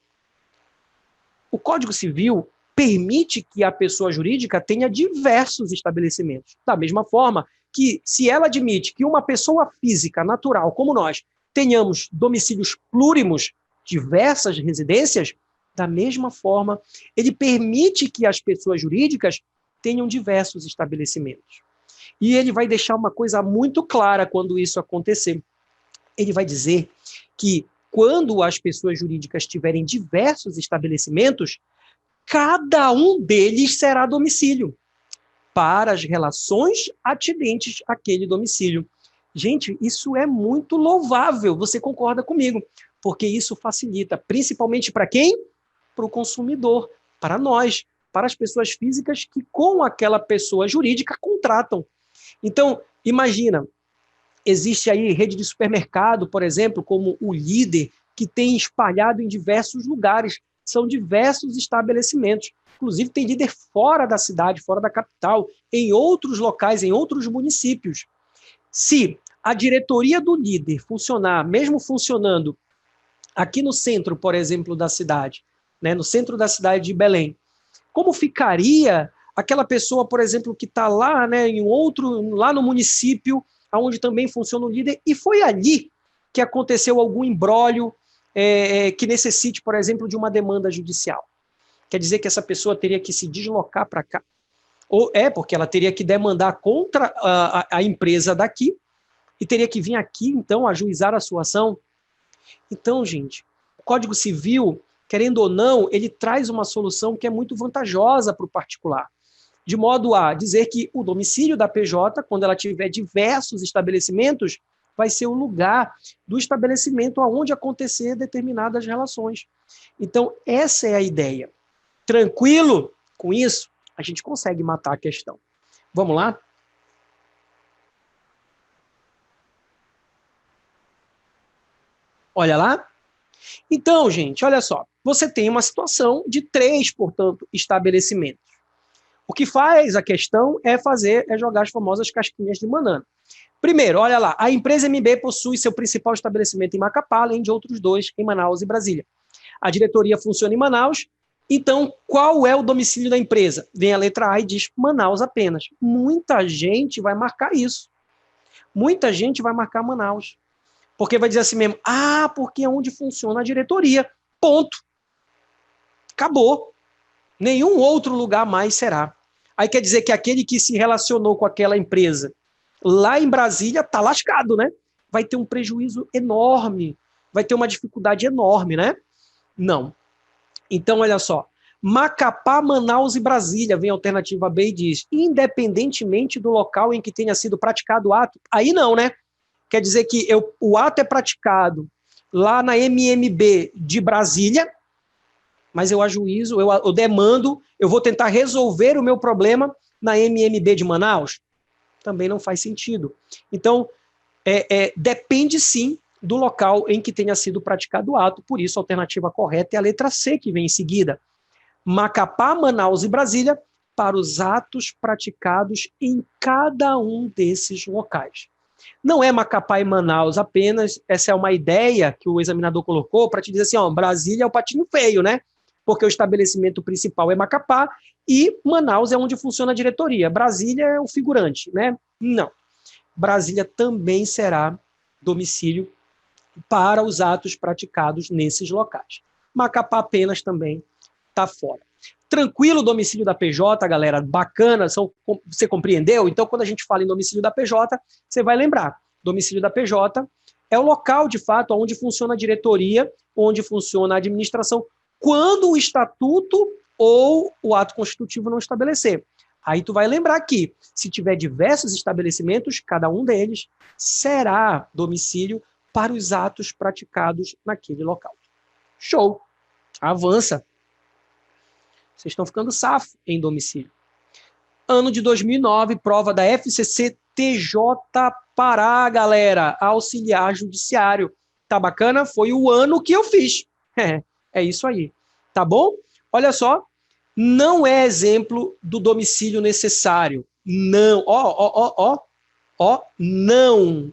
O Código Civil permite que a pessoa jurídica tenha diversos estabelecimentos. Da mesma forma que, se ela admite que uma pessoa física, natural, como nós, tenhamos domicílios plúrimos, diversas residências, da mesma forma, ele permite que as pessoas jurídicas tenham diversos estabelecimentos. E ele vai deixar uma coisa muito clara quando isso acontecer. Ele vai dizer que, quando as pessoas jurídicas tiverem diversos estabelecimentos, cada um deles será domicílio para as relações atinentes àquele domicílio. Gente, isso é muito louvável, você concorda comigo? Porque isso facilita, principalmente para quem? Para o consumidor, para nós, para as pessoas físicas que com aquela pessoa jurídica contratam. Então, imagina, existe aí rede de supermercado, por exemplo, como o Líder, que tem espalhado em diversos lugares, são diversos estabelecimentos. Inclusive, tem Líder fora da cidade, fora da capital, em outros locais, em outros municípios. Se a diretoria do Líder funcionar, mesmo funcionando aqui no centro, por exemplo, da cidade, né, no centro da cidade de Belém, como ficaria aquela pessoa, por exemplo, que está lá, né, lá no município, onde também funciona o Líder, e foi ali que aconteceu algum imbróglio que necessite, por exemplo, de uma demanda judicial. Quer dizer que essa pessoa teria que se deslocar para cá. Ou porque ela teria que demandar contra a empresa daqui e teria que vir aqui, então, ajuizar a sua ação. Então, gente, o Código Civil, querendo ou não, ele traz uma solução que é muito vantajosa para o particular, de modo a dizer que o domicílio da PJ, quando ela tiver diversos estabelecimentos, vai ser o lugar do estabelecimento onde acontecer determinadas relações. Então, essa é a ideia. Tranquilo com isso? A gente consegue matar a questão. Vamos lá? Olha lá. Então, gente, olha só. Você tem uma situação de 3, portanto, estabelecimentos. O que faz a questão é jogar as famosas casquinhas de banana. Primeiro, olha lá, a empresa MB possui seu principal estabelecimento em Macapá, além de outros 2 em Manaus e Brasília. A diretoria funciona em Manaus, então qual é o domicílio da empresa? Vem a letra A e diz Manaus apenas. Muita gente vai marcar isso. Muita gente vai marcar Manaus. Porque vai dizer assim mesmo, porque é onde funciona a diretoria. Ponto. Acabou. Nenhum outro lugar mais será. Aí quer dizer que aquele que se relacionou com aquela empresa lá em Brasília está lascado, né? Vai ter um prejuízo enorme, vai ter uma dificuldade enorme, né? Não. Então, olha só, Macapá, Manaus e Brasília, vem a alternativa B e diz, independentemente do local em que tenha sido praticado o ato, aí não, né? Quer dizer que o ato é praticado lá na MMB de Brasília, mas eu ajuizo, eu demando, eu vou tentar resolver o meu problema na MMB de Manaus? Também não faz sentido. Então, depende sim do local em que tenha sido praticado o ato, por isso a alternativa correta é a letra C, que vem em seguida. Macapá, Manaus e Brasília, para os atos praticados em cada um desses locais. Não é Macapá e Manaus apenas, essa é uma ideia que o examinador colocou para te dizer assim, Brasília é o patinho feio, né? Porque o estabelecimento principal é Macapá e Manaus é onde funciona a diretoria. Brasília é o figurante, né? Não. Brasília também será domicílio para os atos praticados nesses locais. Macapá apenas também está fora. Tranquilo o domicílio da PJ, galera, bacana, você compreendeu? Então, quando a gente fala em domicílio da PJ, você vai lembrar, domicílio da PJ é o local, de fato, onde funciona a diretoria, onde funciona a administração, quando o estatuto ou o ato constitutivo não estabelecer. Aí tu vai lembrar que, se tiver diversos estabelecimentos, cada um deles será domicílio para os atos praticados naquele local. Show! Avança. Vocês estão ficando safo em domicílio. Ano de 2009, prova da FCC TJ Pará, galera. Auxiliar judiciário. Tá bacana? Foi o ano que eu fiz. É isso aí. Tá bom? Olha só. Não é exemplo do domicílio necessário. Não. Não.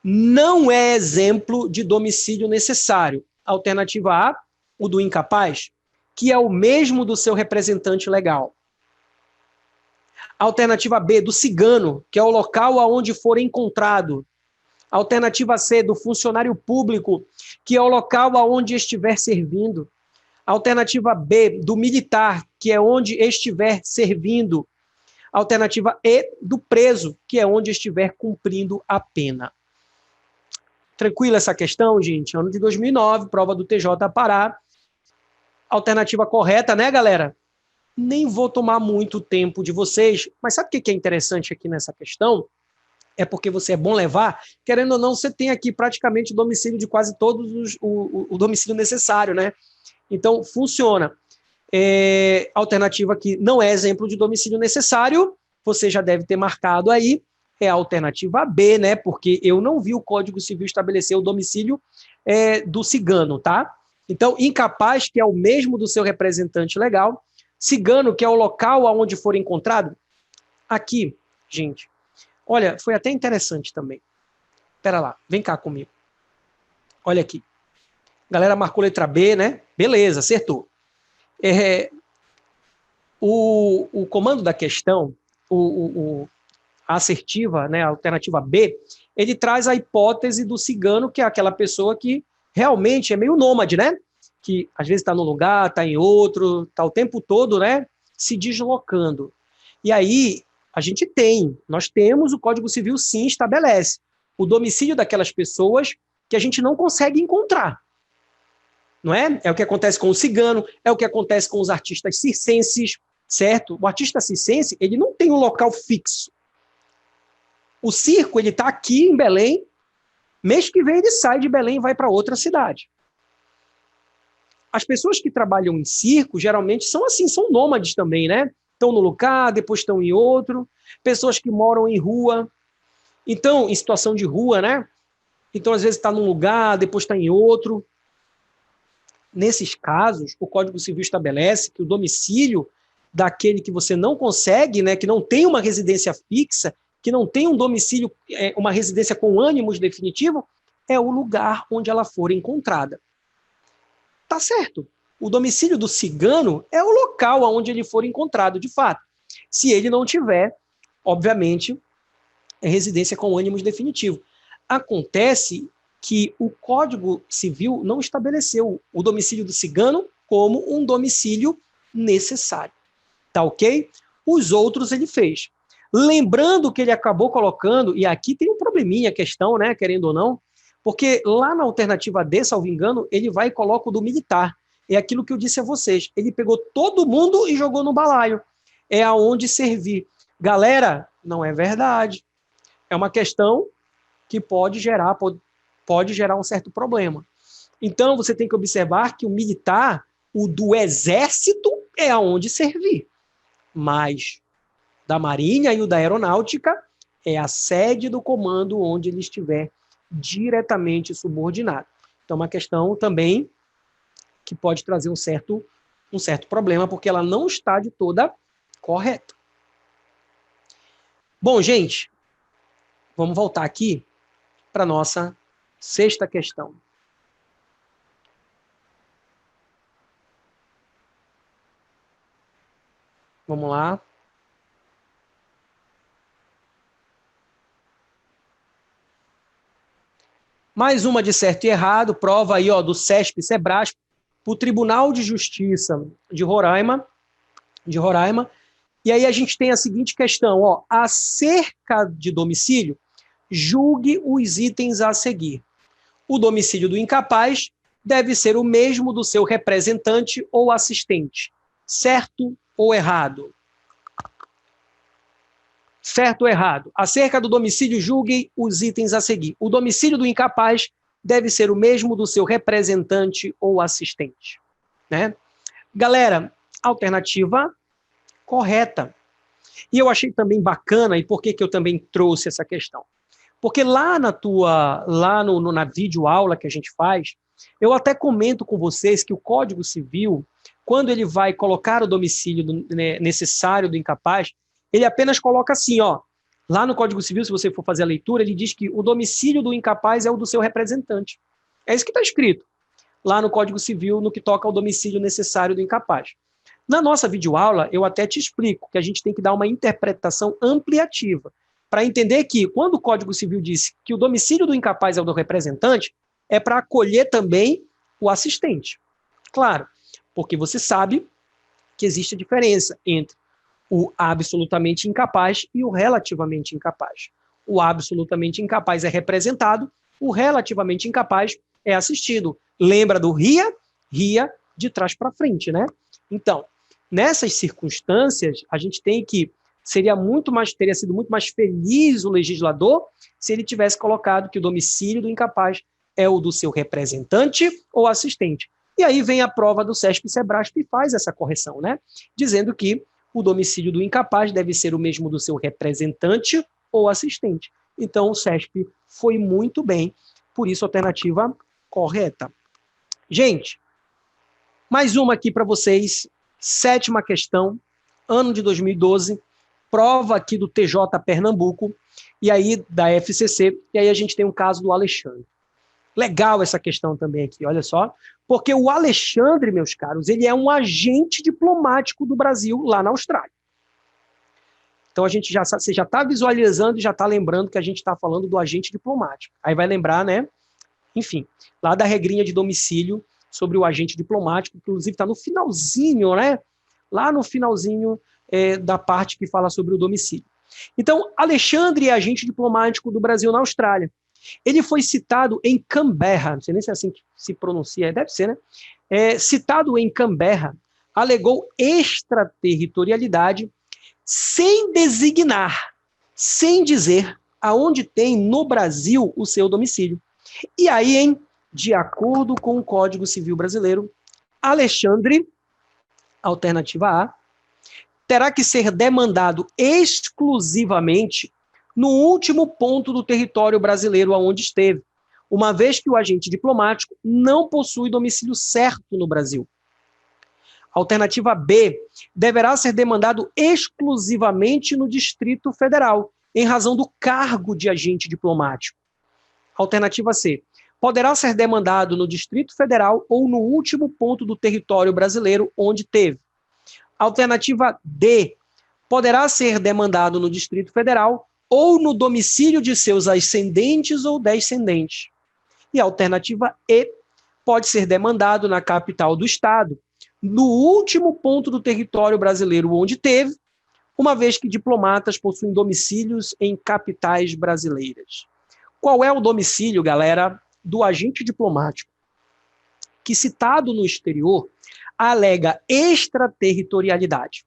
Não é exemplo de domicílio necessário. Alternativa A, o do incapaz, que é o mesmo do seu representante legal. Alternativa B, do cigano, que é o local aonde for encontrado. Alternativa C, do funcionário público, que é o local aonde estiver servindo. Alternativa B, do militar, que é onde estiver servindo. Alternativa E, do preso, que é onde estiver cumprindo a pena. Tranquila essa questão, gente? Ano de 2009, prova do TJ Pará. Alternativa correta, né, galera? Nem vou tomar muito tempo de vocês, mas sabe o que é interessante aqui nessa questão? É porque você é bom levar, querendo ou não, você tem aqui praticamente o domicílio de quase todos o domicílio necessário, né? Então, funciona. Alternativa que não é exemplo de domicílio necessário, você já deve ter marcado aí, é a alternativa B, né? Porque eu não vi o Código Civil estabelecer o domicílio do cigano, tá? Então, incapaz, que é o mesmo do seu representante legal, cigano, que é o local aonde for encontrado. Aqui, gente, olha, foi até interessante também. Espera lá, vem cá comigo. Olha aqui. Galera marcou letra B, né? Beleza, acertou. O comando da questão, a assertiva, né, a alternativa B, ele traz a hipótese do cigano, que é aquela pessoa que realmente é meio nômade, né? Que às vezes está num lugar, está em outro, está o tempo todo, né, se deslocando. E aí, nós temos, o Código Civil sim estabelece o domicílio daquelas pessoas que a gente não consegue encontrar. Não é? É o que acontece com o cigano, é o que acontece com os artistas circenses, certo? O artista circense, ele não tem um local fixo. O circo, ele está aqui em Belém, mês que vem ele sai de Belém e vai para outra cidade. As pessoas que trabalham em circo, geralmente, são assim, são nômades também, né? Estão no lugar, depois estão em outro. Pessoas que moram em rua. Então, em situação de rua, né? Então, às vezes, está num lugar, depois está em outro. Nesses casos, o Código Civil estabelece que o domicílio daquele que você não consegue, né, que não tem uma residência fixa, que não tem um domicílio, uma residência com ânimos definitivo, é o lugar onde ela for encontrada. Tá certo. O domicílio do cigano é o local onde ele for encontrado, de fato. Se ele não tiver, obviamente, residência com ânimos definitivo. Acontece que o Código Civil não estabeleceu o domicílio do cigano como um domicílio necessário. Tá ok? Os outros ele fez. Lembrando que ele acabou colocando, e aqui tem um probleminha a questão, né, querendo ou não, porque lá na alternativa D, salvo engano, ele vai e coloca o do militar. É aquilo que eu disse a vocês. Ele pegou todo mundo e jogou no balaio. É aonde servir. Galera, não é verdade. É uma questão que pode gerar um certo problema. Então, você tem que observar que o militar, o do exército, é aonde servir. Mas da Marinha e o da Aeronáutica é a sede do comando onde ele estiver diretamente subordinado. Então, uma questão também que pode trazer um certo problema, porque ela não está de toda correta. Bom, gente, vamos voltar aqui para a nossa sexta questão. Vamos lá. Mais uma de certo e errado, prova aí, ó, do CESP-Sebrasp, para o Tribunal de Justiça de Roraima. E aí a gente tem a seguinte questão, ó, acerca de domicílio, julgue os itens a seguir. O domicílio do incapaz deve ser o mesmo do seu representante ou assistente. Certo ou errado? Certo ou errado? Acerca do domicílio, julguem os itens a seguir. O domicílio do incapaz deve ser o mesmo do seu representante ou assistente. Né? Galera, alternativa correta. E eu achei também bacana, e por que eu também trouxe essa questão? Porque lá na videoaula que a gente faz, eu até comento com vocês que o Código Civil, quando ele vai colocar o domicílio necessário do incapaz, ele apenas coloca assim, ó, lá no Código Civil, se você for fazer a leitura, ele diz que o domicílio do incapaz é o do seu representante. É isso que está escrito lá no Código Civil, no que toca ao domicílio necessário do incapaz. Na nossa videoaula, eu até te explico que a gente tem que dar uma interpretação ampliativa, para entender que, quando o Código Civil diz que o domicílio do incapaz é o do representante, é para acolher também o assistente. Claro, porque você sabe que existe a diferença entre o absolutamente incapaz e o relativamente incapaz. O absolutamente incapaz é representado, o relativamente incapaz é assistido. Lembra do ria? Ria de trás para frente, né? Então, nessas circunstâncias, a gente tem que teria sido muito mais feliz o legislador se ele tivesse colocado que o domicílio do incapaz é o do seu representante ou assistente. E aí vem a prova do SESP e Sebrasp e faz essa correção, né? Dizendo que o domicílio do incapaz deve ser o mesmo do seu representante ou assistente. Então, o SESP foi muito bem, por isso, alternativa correta. Gente, mais uma aqui para vocês, 7ª questão, ano de 2012, prova aqui do TJ Pernambuco, e aí da FCC, e aí a gente tem um caso do Alexandre. Legal essa questão também aqui, olha só, porque o Alexandre, meus caros, ele é um agente diplomático do Brasil lá na Austrália. Então você já está visualizando e já está lembrando que a gente está falando do agente diplomático. Aí vai lembrar, né? Enfim, lá da regrinha de domicílio sobre o agente diplomático, inclusive está no finalzinho, né? Lá no finalzinho da parte que fala sobre o domicílio. Então, Alexandre é agente diplomático do Brasil na Austrália. Ele foi citado em Canberra, não sei nem se é assim que se pronuncia, deve ser, né? Citado em Canberra, alegou extraterritorialidade sem designar, sem dizer aonde tem no Brasil o seu domicílio. E aí, de acordo com o Código Civil Brasileiro, Alexandre, alternativa A, terá que ser demandado exclusivamente no último ponto do território brasileiro aonde esteve, uma vez que o agente diplomático não possui domicílio certo no Brasil. Alternativa B, deverá ser demandado exclusivamente no Distrito Federal, em razão do cargo de agente diplomático. Alternativa C, poderá ser demandado no Distrito Federal ou no último ponto do território brasileiro onde teve. Alternativa D, poderá ser demandado no Distrito Federal ou no domicílio de seus ascendentes ou descendentes. E a alternativa E, pode ser demandado na capital do estado, no último ponto do território brasileiro onde teve, uma vez que diplomatas possuem domicílios em capitais brasileiras. Qual é o domicílio, galera, do agente diplomático que, citado no exterior, alega extraterritorialidade?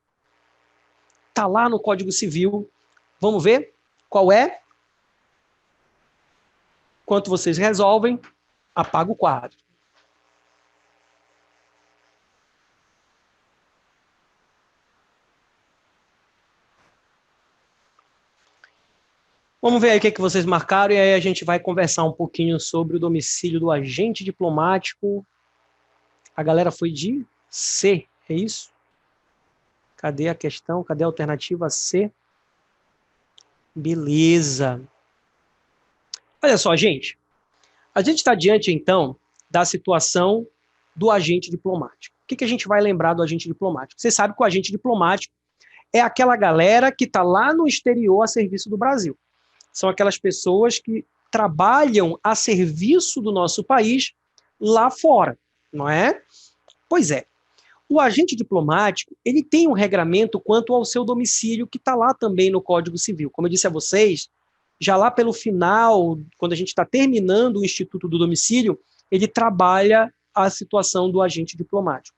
Está lá no Código Civil. Vamos ver qual é? Enquanto vocês resolvem, apaga o quadro. Vamos ver aí o que vocês marcaram e aí a gente vai conversar um pouquinho sobre o domicílio do agente diplomático. A galera foi de C, é isso? Cadê a questão? Cadê a alternativa C? Beleza. Olha só, gente. A gente está diante, então, da situação do agente diplomático. O que a gente vai lembrar do agente diplomático? Você sabe que o agente diplomático é aquela galera que está lá no exterior a serviço do Brasil. São aquelas pessoas que trabalham a serviço do nosso país lá fora, não é? Pois é. O agente diplomático, ele tem um regramento quanto ao seu domicílio, que está lá também no Código Civil. Como eu disse a vocês, já lá pelo final, quando a gente está terminando o Instituto do Domicílio, ele trabalha a situação do agente diplomático.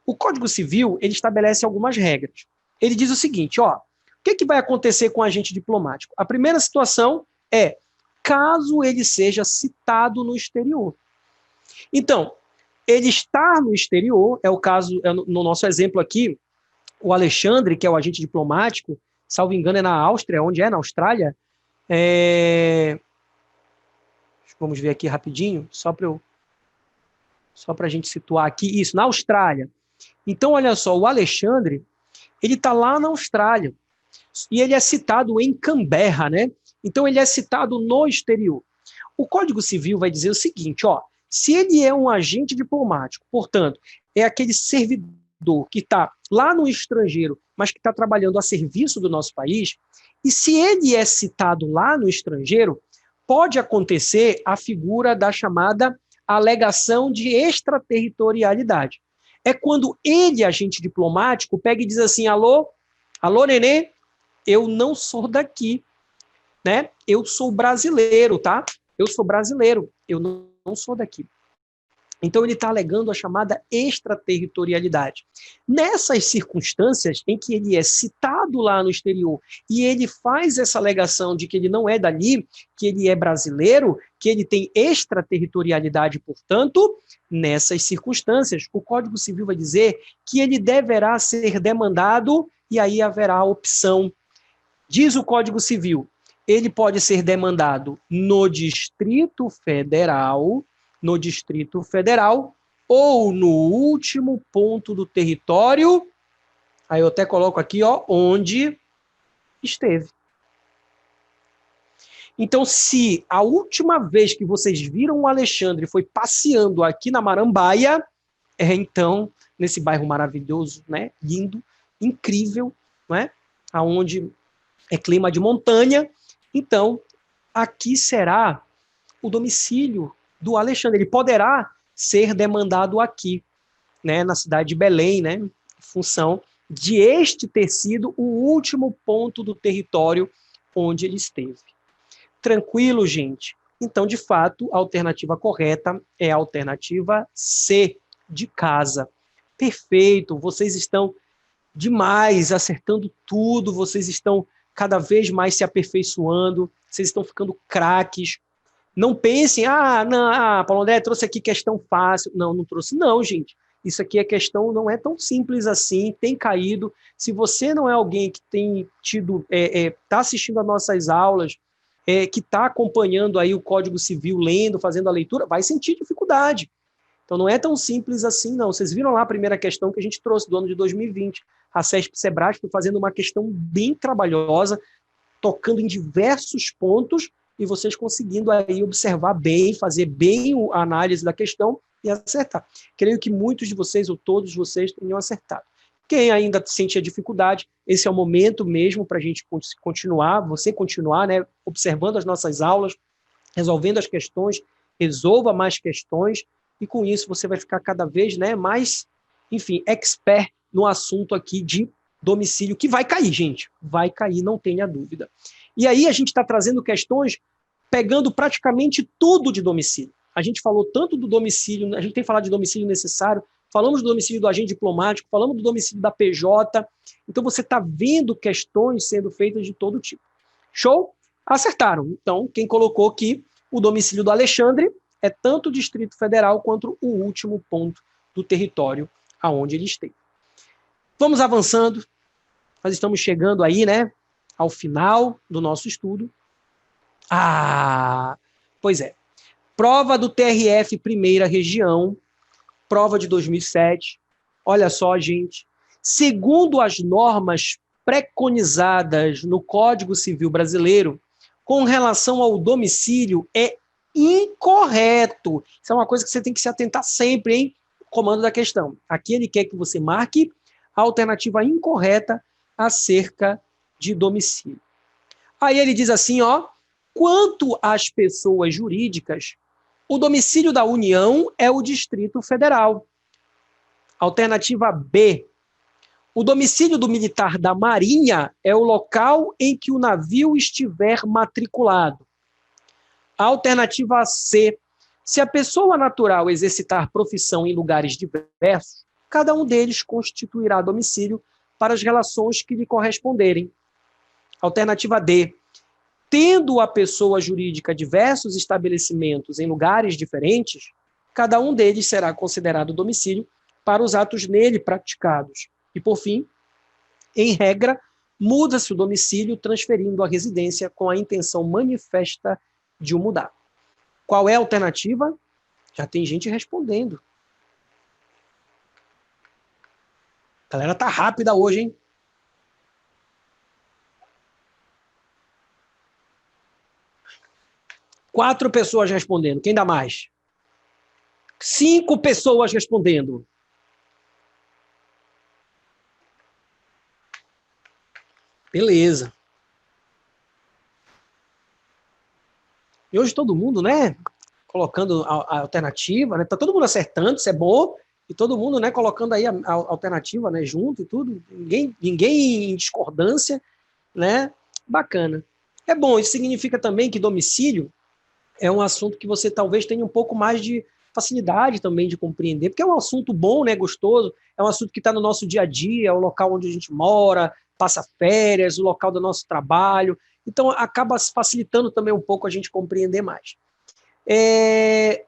O Código Civil, ele estabelece algumas regras. Ele diz o seguinte, ó, que vai acontecer com o agente diplomático? A primeira situação é caso ele seja citado no exterior. Então, ele estar no exterior, é o caso, no nosso exemplo aqui, o Alexandre, que é o agente diplomático, salvo engano é na Áustria, onde é? Na Austrália. Vamos ver aqui rapidinho, só para a gente situar aqui. Isso, na Austrália. Então, olha só, o Alexandre, ele está lá na Austrália. E ele é citado em Canberra, né? Então, ele é citado no exterior. O Código Civil vai dizer o seguinte, ó, se ele é um agente diplomático, portanto, é aquele servidor que está lá no estrangeiro, mas que está trabalhando a serviço do nosso país, e se ele é citado lá no estrangeiro, pode acontecer a figura da chamada alegação de extraterritorialidade. É quando ele, agente diplomático, pega e diz assim, alô, nenê, eu não sou daqui, né? Eu sou brasileiro, tá? Eu sou brasileiro, eu não sou daqui. Então, ele está alegando a chamada extraterritorialidade. Nessas circunstâncias em que ele é citado lá no exterior e ele faz essa alegação de que ele não é dali, que ele é brasileiro, que ele tem extraterritorialidade, portanto, nessas circunstâncias, o Código Civil vai dizer que ele deverá ser demandado e aí haverá a opção. Diz o Código Civil, ele pode ser demandado no Distrito Federal, ou no último ponto do território, aí eu até coloco aqui, ó, onde esteve. Então, se a última vez que vocês viram o Alexandre foi passeando aqui na Marambaia, então, nesse bairro maravilhoso, né, lindo, incrível, né, aonde é clima de montanha, então, aqui será o domicílio do Alexandre. Ele poderá ser demandado aqui, né, na cidade de Belém, né, em função de este ter sido o último ponto do território onde ele esteve. Tranquilo, gente? Então, de fato, a alternativa correta é a alternativa C, de casa. Perfeito, vocês estão demais, acertando tudo, vocês estão cada vez mais se aperfeiçoando, vocês estão ficando craques. Não pensem, Paulo André trouxe aqui questão fácil. Não trouxe, não, gente. Isso aqui é questão, não é tão simples assim, tem caído. Se você não é alguém que tem tido, está assistindo às nossas aulas, que está acompanhando aí o Código Civil, lendo, fazendo a leitura, vai sentir dificuldade. Então não é tão simples assim, não. Vocês viram lá a primeira questão que a gente trouxe do ano de 2020. A CESP-Sebrasp fazendo uma questão bem trabalhosa, tocando em diversos pontos, e vocês conseguindo aí observar bem, fazer bem a análise da questão e acertar. Creio que muitos de vocês, ou todos vocês, tenham acertado. Quem ainda sente a dificuldade, esse é o momento mesmo para a gente continuar, você continuar, né, observando as nossas aulas, resolvendo as questões, resolva mais questões, e com isso você vai ficar cada vez, né, mais, enfim, expert no assunto aqui de domicílio, que vai cair, gente, vai cair, não tenha dúvida. E aí a gente está trazendo questões pegando praticamente tudo de domicílio. A gente falou tanto do domicílio, a gente tem falado de domicílio necessário, falamos do domicílio do agente diplomático, falamos do domicílio da PJ, então você está vendo questões sendo feitas de todo tipo. Show? Acertaram. Então, quem colocou aqui o domicílio do Alexandre é tanto o Distrito Federal quanto o último ponto do território aonde ele esteve. Vamos avançando. Nós estamos chegando aí, né, ao final do nosso estudo. Pois é. Prova do TRF Primeira Região, prova de 2007. Olha só, gente. Segundo as normas preconizadas no Código Civil Brasileiro, com relação ao domicílio, é incorreto. Isso é uma coisa que você tem que se atentar sempre, hein? Comando da questão. Aqui ele quer que você marque a alternativa incorreta acerca de domicílio. Aí ele diz assim, ó, quanto às pessoas jurídicas, o domicílio da União é o Distrito Federal. Alternativa B, o domicílio do militar da Marinha é o local em que o navio estiver matriculado. Alternativa C, se a pessoa natural exercitar profissão em lugares diversos, cada um deles constituirá domicílio para as relações que lhe corresponderem. Alternativa D. Tendo a pessoa jurídica diversos estabelecimentos em lugares diferentes, cada um deles será considerado domicílio para os atos nele praticados. E, por fim, em regra, muda-se o domicílio transferindo a residência com a intenção manifesta de o mudar. Qual é a alternativa? Já tem gente respondendo. A galera tá rápida hoje, hein? Quatro pessoas respondendo. Quem dá mais? 5 pessoas respondendo. Beleza. E hoje todo mundo, né, colocando a alternativa, né? Tá todo mundo acertando, isso é bom, e todo mundo, né, colocando aí a alternativa, né, junto e tudo. Ninguém em discordância, né? Bacana. É bom, isso significa também que domicílio é um assunto que você talvez tenha um pouco mais de facilidade também de compreender, porque é um assunto bom, né, gostoso, é um assunto que está no nosso dia a dia, é o local onde a gente mora, passa férias, o local do nosso trabalho, então acaba facilitando também um pouco a gente compreender mais.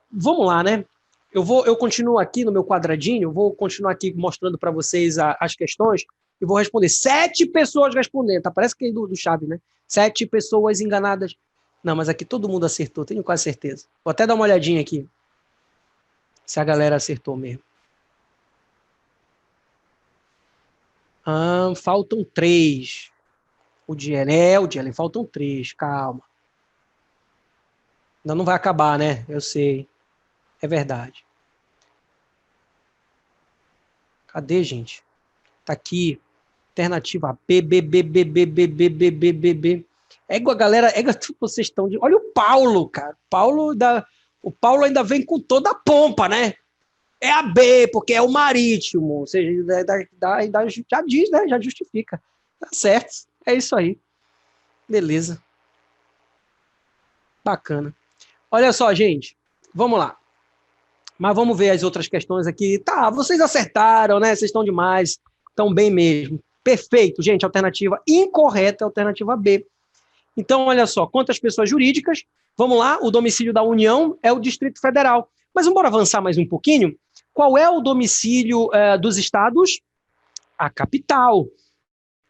Vamos lá, né? Eu continuo aqui no meu quadradinho, vou continuar aqui mostrando para vocês as questões e vou responder. 7 pessoas respondendo, tá? Parece que é do Chave, né? 7 pessoas enganadas. Não, mas aqui todo mundo acertou, tenho quase certeza. Vou até dar uma olhadinha aqui, se a galera acertou mesmo. Faltam 3. O Dielen, faltam 3, calma. Ainda não vai acabar, né? Eu sei. É verdade. Cadê, gente? Tá aqui. Alternativa B, B, B, B, B, B, B, B, B, B, B. Égua, galera, vocês estão de... Olha o Paulo, cara. O Paulo ainda vem com toda a pompa, né? É a B, porque é o marítimo. Ou seja, já diz, né? Já justifica. Tá certo. É isso aí. Beleza. Bacana. Olha só, gente. Vamos lá. Mas vamos ver as outras questões aqui. Tá, vocês acertaram, né? Vocês estão demais. Estão bem mesmo. Perfeito, gente. Alternativa incorreta é a alternativa B. Então, olha só. Quantas pessoas jurídicas? Vamos lá. O domicílio da União é o Distrito Federal. Mas vamos avançar mais um pouquinho. Qual é o domicílio dos estados? A capital.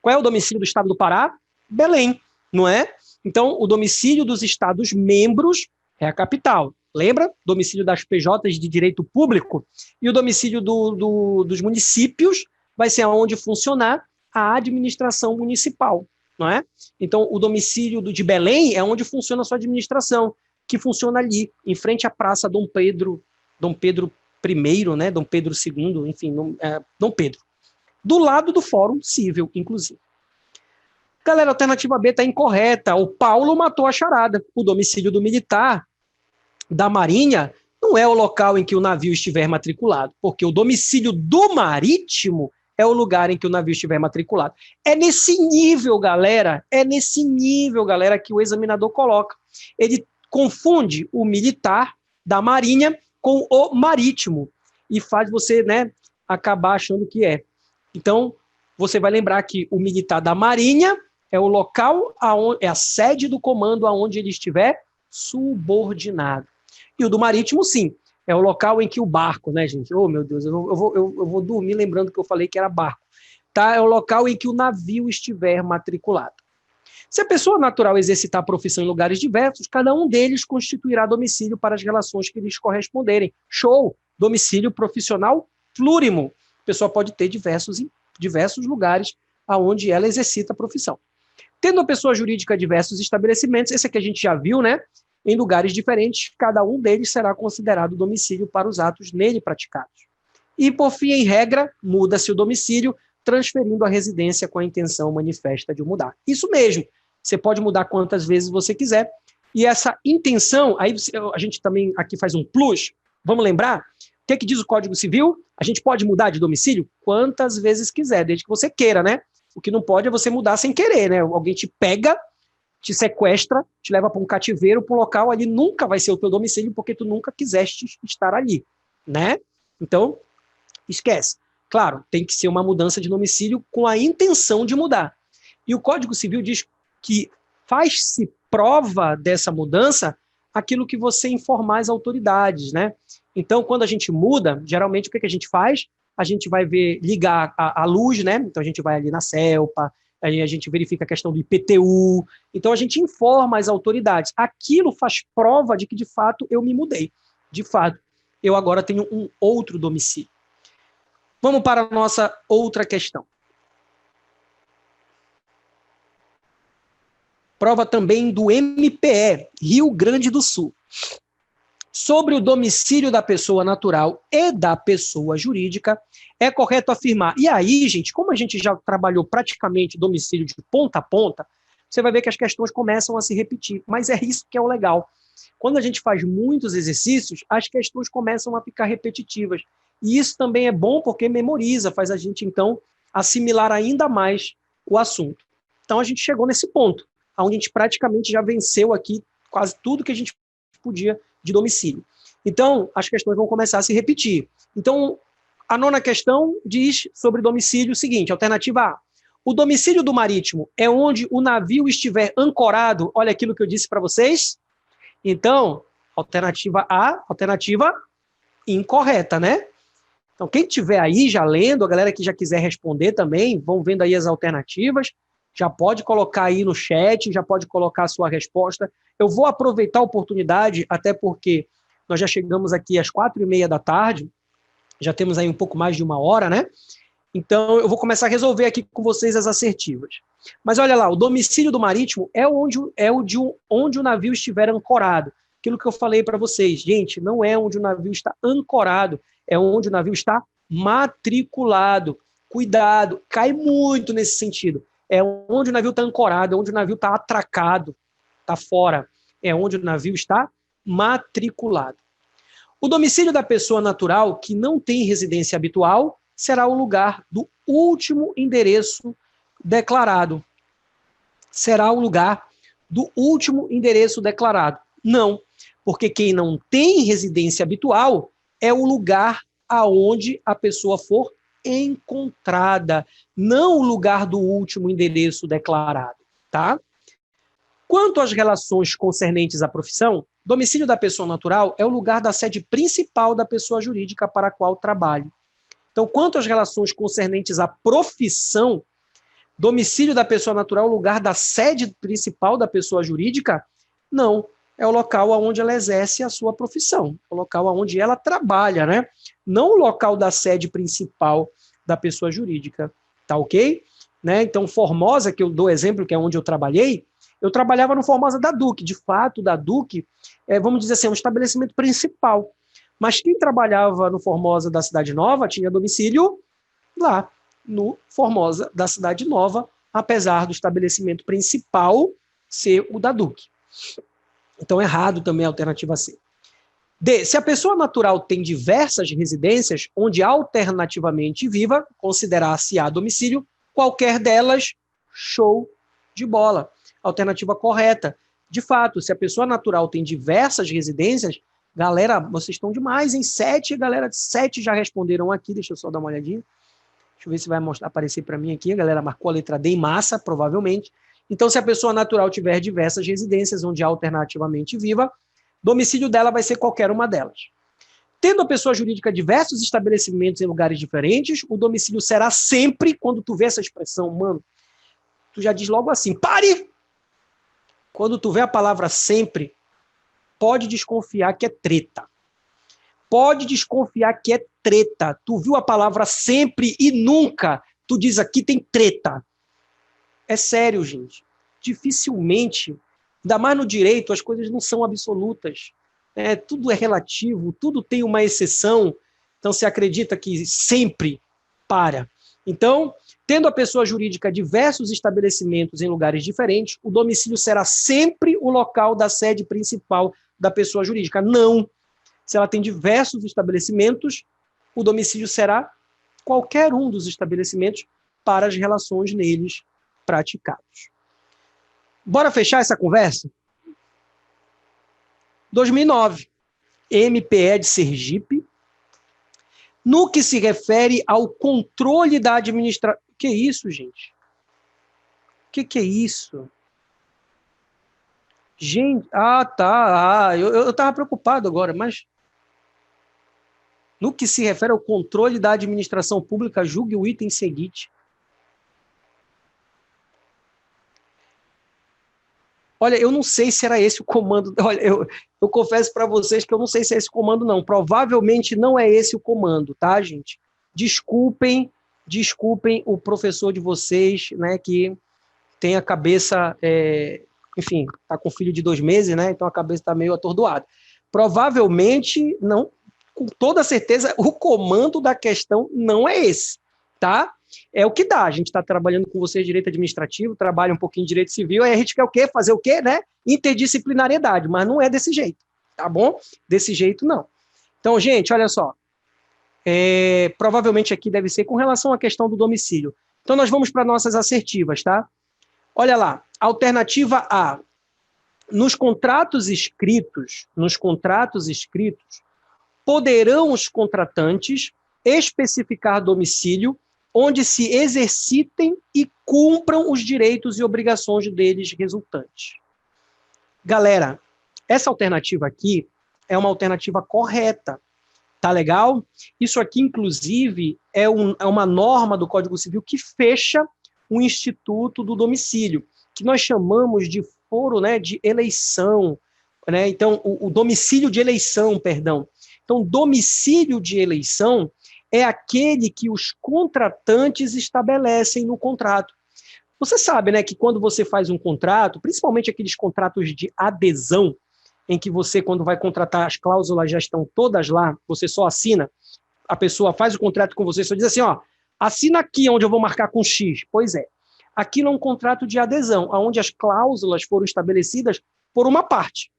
Qual é o domicílio do estado do Pará? Belém, não é? Então, o domicílio dos estados membros é a capital. Lembra? Domicílio das PJs de direito público. E o domicílio dos municípios vai ser onde funcionar a administração municipal, não é? Então, o domicílio de Belém é onde funciona a sua administração, que funciona ali, em frente à Praça Dom Pedro I, né? Dom Pedro II, enfim, Dom Pedro. Do lado do Fórum Civil, inclusive. Galera, a alternativa B está incorreta. O Paulo matou a charada. O domicílio do militar da Marinha não é o local em que o navio estiver matriculado, porque o domicílio do marítimo é o lugar em que o navio estiver matriculado. É nesse nível, galera, que o examinador coloca. Ele confunde o militar da Marinha com o marítimo e faz você, né, acabar achando que é. Então, você vai lembrar que o militar da Marinha é o local, é a sede do comando aonde ele estiver subordinado. E o do marítimo, sim, é o local em que o barco, né, gente? Oh, meu Deus, eu vou dormir lembrando que eu falei que era barco. Tá? É o local em que o navio estiver matriculado. Se a pessoa natural exercitar a profissão em lugares diversos, cada um deles constituirá domicílio para as relações que lhes corresponderem. Show! Domicílio profissional plurimo. A pessoa pode ter diversos lugares aonde ela exercita a profissão. Tendo a pessoa jurídica diversos estabelecimentos, esse aqui a gente já viu, né? Em lugares diferentes, cada um deles será considerado domicílio para os atos nele praticados. E, por fim, em regra, muda-se o domicílio, transferindo a residência com a intenção manifesta de mudar. Isso mesmo, você pode mudar quantas vezes você quiser, e essa intenção, aí a gente também aqui faz um plus, vamos lembrar, o que diz o Código Civil? A gente pode mudar de domicílio quantas vezes quiser, desde que você queira, né? O que não pode é você mudar sem querer, né? Alguém te pega, te sequestra, te leva para um cativeiro, para um local, ali nunca vai ser o teu domicílio, porque tu nunca quiseste estar ali, né? Então, esquece. Claro, tem que ser uma mudança de domicílio com a intenção de mudar. E o Código Civil diz que faz-se prova dessa mudança aquilo que você informar as autoridades, né? Então, quando a gente muda, geralmente o que a gente faz? A gente vai ligar a luz, né? Então, a gente vai ali na CELPA, aí a gente verifica a questão do IPTU, então a gente informa as autoridades. Aquilo faz prova de que, de fato, eu me mudei. De fato, eu agora tenho um outro domicílio. Vamos para a nossa outra questão. Prova também do MPE, Rio Grande do Sul. Sobre o domicílio da pessoa natural e da pessoa jurídica, é correto afirmar. E aí, gente, como a gente já trabalhou praticamente domicílio de ponta a ponta, você vai ver que as questões começam a se repetir. Mas é isso que é o legal. Quando a gente faz muitos exercícios, as questões começam a ficar repetitivas. E isso também é bom porque memoriza, faz a gente, então, assimilar ainda mais o assunto. Então, a gente chegou nesse ponto, onde a gente praticamente já venceu aqui quase tudo que a gente podia de domicílio. Então, as questões vão começar a se repetir. Então, a nona questão diz sobre domicílio o seguinte, alternativa A. O domicílio do marítimo é onde o navio estiver ancorado. Olha aquilo que eu disse para vocês. Então, alternativa A, alternativa incorreta, né? Então, quem estiver aí já lendo, a galera que já quiser responder também, vão vendo aí as alternativas, já pode colocar aí no chat, já pode colocar a sua resposta. Eu vou aproveitar a oportunidade, até porque nós já chegamos aqui às 4h30 da tarde, já temos aí um pouco mais de 1 hora, né? Então, eu vou começar a resolver aqui com vocês as assertivas. Mas olha lá, o domicílio do marítimo é onde o navio estiver ancorado. Aquilo que eu falei para vocês, gente, não é onde o navio está ancorado, é onde o navio está matriculado. Cuidado, cai muito nesse sentido. É onde o navio está ancorado, é onde o navio está atracado, está fora. É onde o navio está matriculado. O domicílio da pessoa natural que não tem residência habitual será o lugar do último endereço declarado. Será o lugar do último endereço declarado. Não, porque quem não tem residência habitual é o lugar aonde a pessoa for encontrada, não o lugar do último endereço declarado, tá? Quanto às relações concernentes à profissão, domicílio da pessoa natural é o lugar da sede principal da pessoa jurídica para a qual trabalhe. Então, quanto às relações concernentes à profissão, domicílio da pessoa natural é o lugar da sede principal da pessoa jurídica? Não, é o local onde ela exerce a sua profissão, é o local onde ela trabalha, né? Não o local da sede principal da pessoa jurídica, tá ok? Né? Então, Formosa, que eu dou exemplo, que é onde eu trabalhava no Formosa da Duque. De fato, da Duque, vamos dizer assim, é um estabelecimento principal. Mas quem trabalhava no Formosa da Cidade Nova tinha domicílio lá, no Formosa da Cidade Nova, apesar do estabelecimento principal ser o da Duque. Então, errado também a alternativa C. D. Se a pessoa natural tem diversas residências, onde alternativamente viva, considerar-se-á domicílio, qualquer delas, show de bola. Alternativa correta. De fato, se a pessoa natural tem diversas residências, galera, vocês estão demais, em 7, galera, 7 já responderam aqui, deixa eu só dar uma olhadinha. Deixa eu ver se vai aparecer para mim aqui, a galera marcou a letra D em massa, provavelmente. Então, se a pessoa natural tiver diversas residências, onde alternativamente viva, domicílio dela vai ser qualquer uma delas. Tendo a pessoa jurídica diversos estabelecimentos em lugares diferentes, o domicílio será sempre, quando tu vê essa expressão, mano, tu já diz logo assim, pare! Quando tu vê a palavra sempre, pode desconfiar que é treta. Pode desconfiar que é treta. Tu viu a palavra sempre e nunca, tu diz aqui tem treta. É sério, gente. Dificilmente, ainda mais no direito, as coisas não são absolutas. Tudo é relativo, tudo tem uma exceção. Então, se acredita que sempre para. Então, tendo a pessoa jurídica diversos estabelecimentos em lugares diferentes, o domicílio será sempre o local da sede principal da pessoa jurídica. Não. Se ela tem diversos estabelecimentos, o domicílio será qualquer um dos estabelecimentos para as relações neles praticadas. Bora fechar essa conversa? 2009, MPE de Sergipe, no que se refere ao controle da administração. Que isso, gente? Que é isso? Gente, eu estava preocupado agora, mas no que se refere ao controle da administração pública, julgue o item seguinte. Olha, eu não sei se era esse o comando. Olha, eu confesso para vocês que eu não sei se é esse o comando, não. Provavelmente não é esse o comando, tá, gente? Desculpem, desculpem o professor de vocês, né, que tem a cabeça, enfim, tá com filho de 2 meses, né? Então a cabeça está meio atordoada. Provavelmente, não, com toda certeza, o comando da questão não é esse, tá? É o que dá. A gente está trabalhando com vocês direito administrativo, trabalha um pouquinho de direito civil, aí a gente quer o quê? Fazer o quê, né? Interdisciplinariedade, mas não é desse jeito, tá bom? Desse jeito, não. Então, gente, olha só. Provavelmente aqui deve ser com relação à questão do domicílio. Então, nós vamos para nossas assertivas, tá? Olha lá, alternativa A. Nos contratos escritos, poderão os contratantes especificar domicílio onde se exercitem e cumpram os direitos e obrigações deles resultantes. Galera, essa alternativa aqui é uma alternativa correta, tá legal? Isso aqui, inclusive, é uma norma do Código Civil que fecha o instituto do domicílio, que nós chamamos de foro, né, de eleição, né? Então, o domicílio de eleição, perdão. Então, domicílio de eleição é aquele que os contratantes estabelecem no contrato. Você sabe, né, que quando você faz um contrato, principalmente aqueles contratos de adesão, em que você, quando vai contratar, as cláusulas já estão todas lá, você só assina, a pessoa faz o contrato com você, só diz assim, ó, assina aqui onde eu vou marcar com X. Pois é, aquilo é um contrato de adesão, onde as cláusulas foram estabelecidas por uma parte.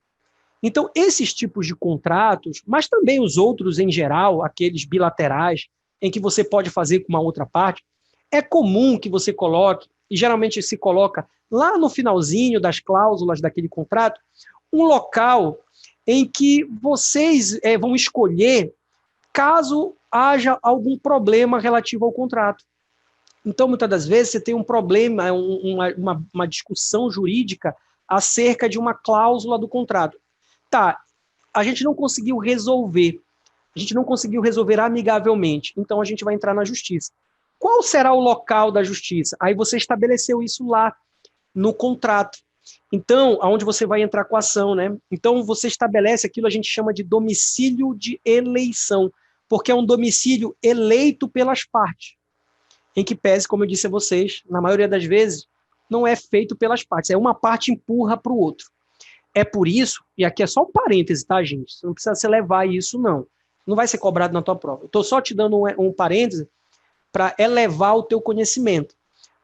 Então, esses tipos de contratos, mas também os outros em geral, aqueles bilaterais, em que você pode fazer com uma outra parte, é comum que você coloque, e geralmente se coloca lá no finalzinho das cláusulas daquele contrato, um local em que vocês vão escolher caso haja algum problema relativo ao contrato. Então, muitas das vezes, você tem um problema, uma discussão jurídica acerca de uma cláusula do contrato. Tá, a gente não conseguiu resolver, amigavelmente, então a gente vai entrar na justiça. Qual será o local da justiça? Aí você estabeleceu isso lá no contrato. Então, aonde você vai entrar com a ação, né? Então, você estabelece aquilo que a gente chama de domicílio de eleição, porque é um domicílio eleito pelas partes, em que pese, como eu disse a vocês, na maioria das vezes, não é feito pelas partes, é uma parte empurra para o outro. É por isso, e aqui é só um parêntese, tá, gente? Você não precisa se levar isso, não. Não vai ser cobrado na tua prova. Eu estou só te dando um parêntese para elevar o teu conhecimento.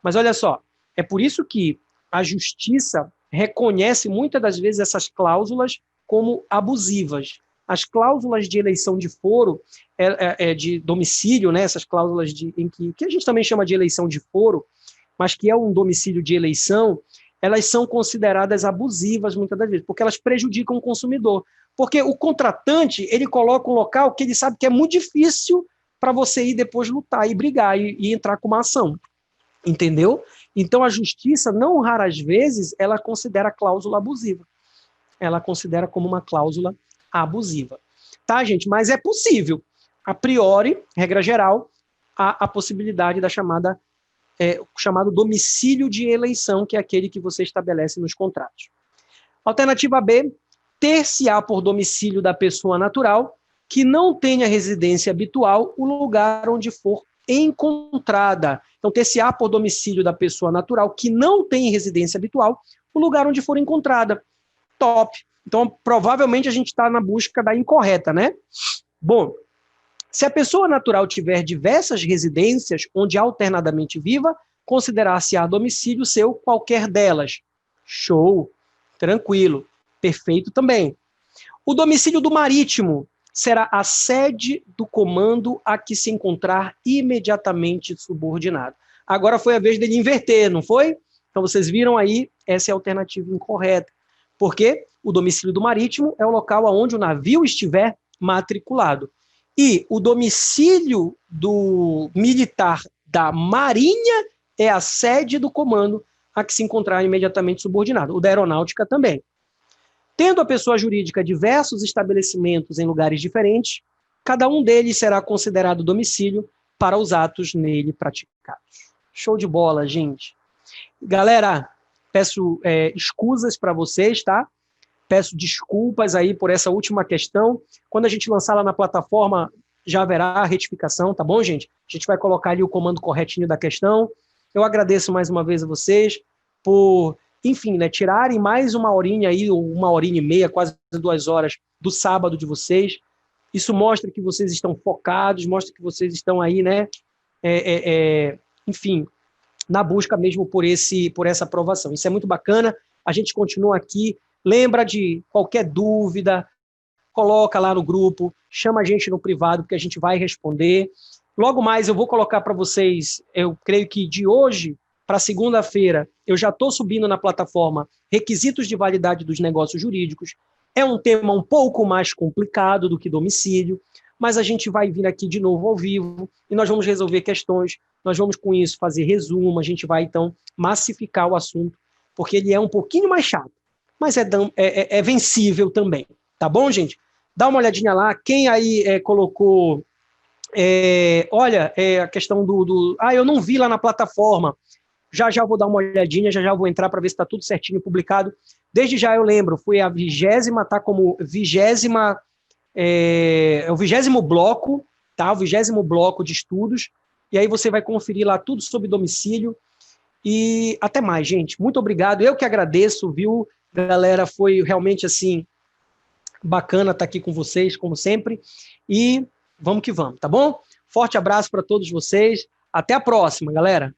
Mas olha só, é por isso que a justiça reconhece muitas das vezes essas cláusulas como abusivas. As cláusulas de eleição de foro, de domicílio, né, essas cláusulas que a gente também chama de eleição de foro, mas que é um domicílio de eleição, elas são consideradas abusivas muitas das vezes, porque elas prejudicam o consumidor. Porque o contratante, ele coloca um local que ele sabe que é muito difícil para você ir depois lutar e brigar e entrar com uma ação. Entendeu? Então, a justiça, não raras vezes, ela considera a cláusula abusiva. Ela considera como uma cláusula abusiva. Tá, gente? Mas é possível. A priori, regra geral, há a possibilidade da chamado domicílio de eleição, que é aquele que você estabelece nos contratos. Alternativa B, ter-se-á por domicílio da pessoa natural que não tenha residência habitual o lugar onde for encontrada. Então, ter-se-á por domicílio da pessoa natural que não tem residência habitual o lugar onde for encontrada. Top. Então, provavelmente a gente está na busca da incorreta, né? Bom, se a pessoa natural tiver diversas residências onde alternadamente viva, considerar-se-á domicílio seu qualquer delas. Show. Tranquilo. Perfeito também. O domicílio do marítimo será a sede do comando a que se encontrar imediatamente subordinado. Agora foi a vez dele inverter, não foi? Então vocês viram aí, essa é a alternativa incorreta. Porque o domicílio do marítimo é o local onde o navio estiver matriculado. E o domicílio do militar da Marinha é a sede do comando a que se encontrar imediatamente subordinado. O da aeronáutica também. Tendo a pessoa jurídica diversos estabelecimentos em lugares diferentes, cada um deles será considerado domicílio para os atos nele praticados. Show de bola, gente. Galera, peço escusas para vocês, tá? Peço desculpas aí por essa última questão. Quando a gente lançar lá na plataforma, já haverá a retificação, tá bom, gente? A gente vai colocar ali o comando corretinho da questão. Eu agradeço mais uma vez a vocês por, enfim, né, tirarem mais uma horinha aí, ou 1h30, quase 2 horas do sábado de vocês. Isso mostra que vocês estão focados, mostra que vocês estão aí, né, enfim, na busca mesmo por essa aprovação. Isso é muito bacana. A gente continua aqui. Lembra de qualquer dúvida, coloca lá no grupo, chama a gente no privado, porque a gente vai responder. Logo mais eu vou colocar para vocês, eu creio que de hoje para segunda-feira, eu já estou subindo na plataforma requisitos de validade dos negócios jurídicos. É um tema um pouco mais complicado do que domicílio, mas a gente vai vir aqui de novo ao vivo e nós vamos resolver questões, nós vamos com isso fazer resumo, a gente vai então massificar o assunto, porque ele é um pouquinho mais chato, mas é vencível também, tá bom, gente? Dá uma olhadinha lá, quem aí colocou, olha, a questão eu não vi lá na plataforma, já vou dar uma olhadinha, já vou entrar para ver se está tudo certinho publicado. Desde já eu lembro, foi a 20ª, está como 20ª, o 20º bloco, tá? O 20º bloco de estudos, e aí você vai conferir lá tudo sobre domicílio, e até mais, gente. Muito obrigado, eu que agradeço, viu, galera, foi realmente, assim, bacana estar aqui com vocês, como sempre, e vamos que vamos, tá bom? Forte abraço para todos vocês, até a próxima, galera.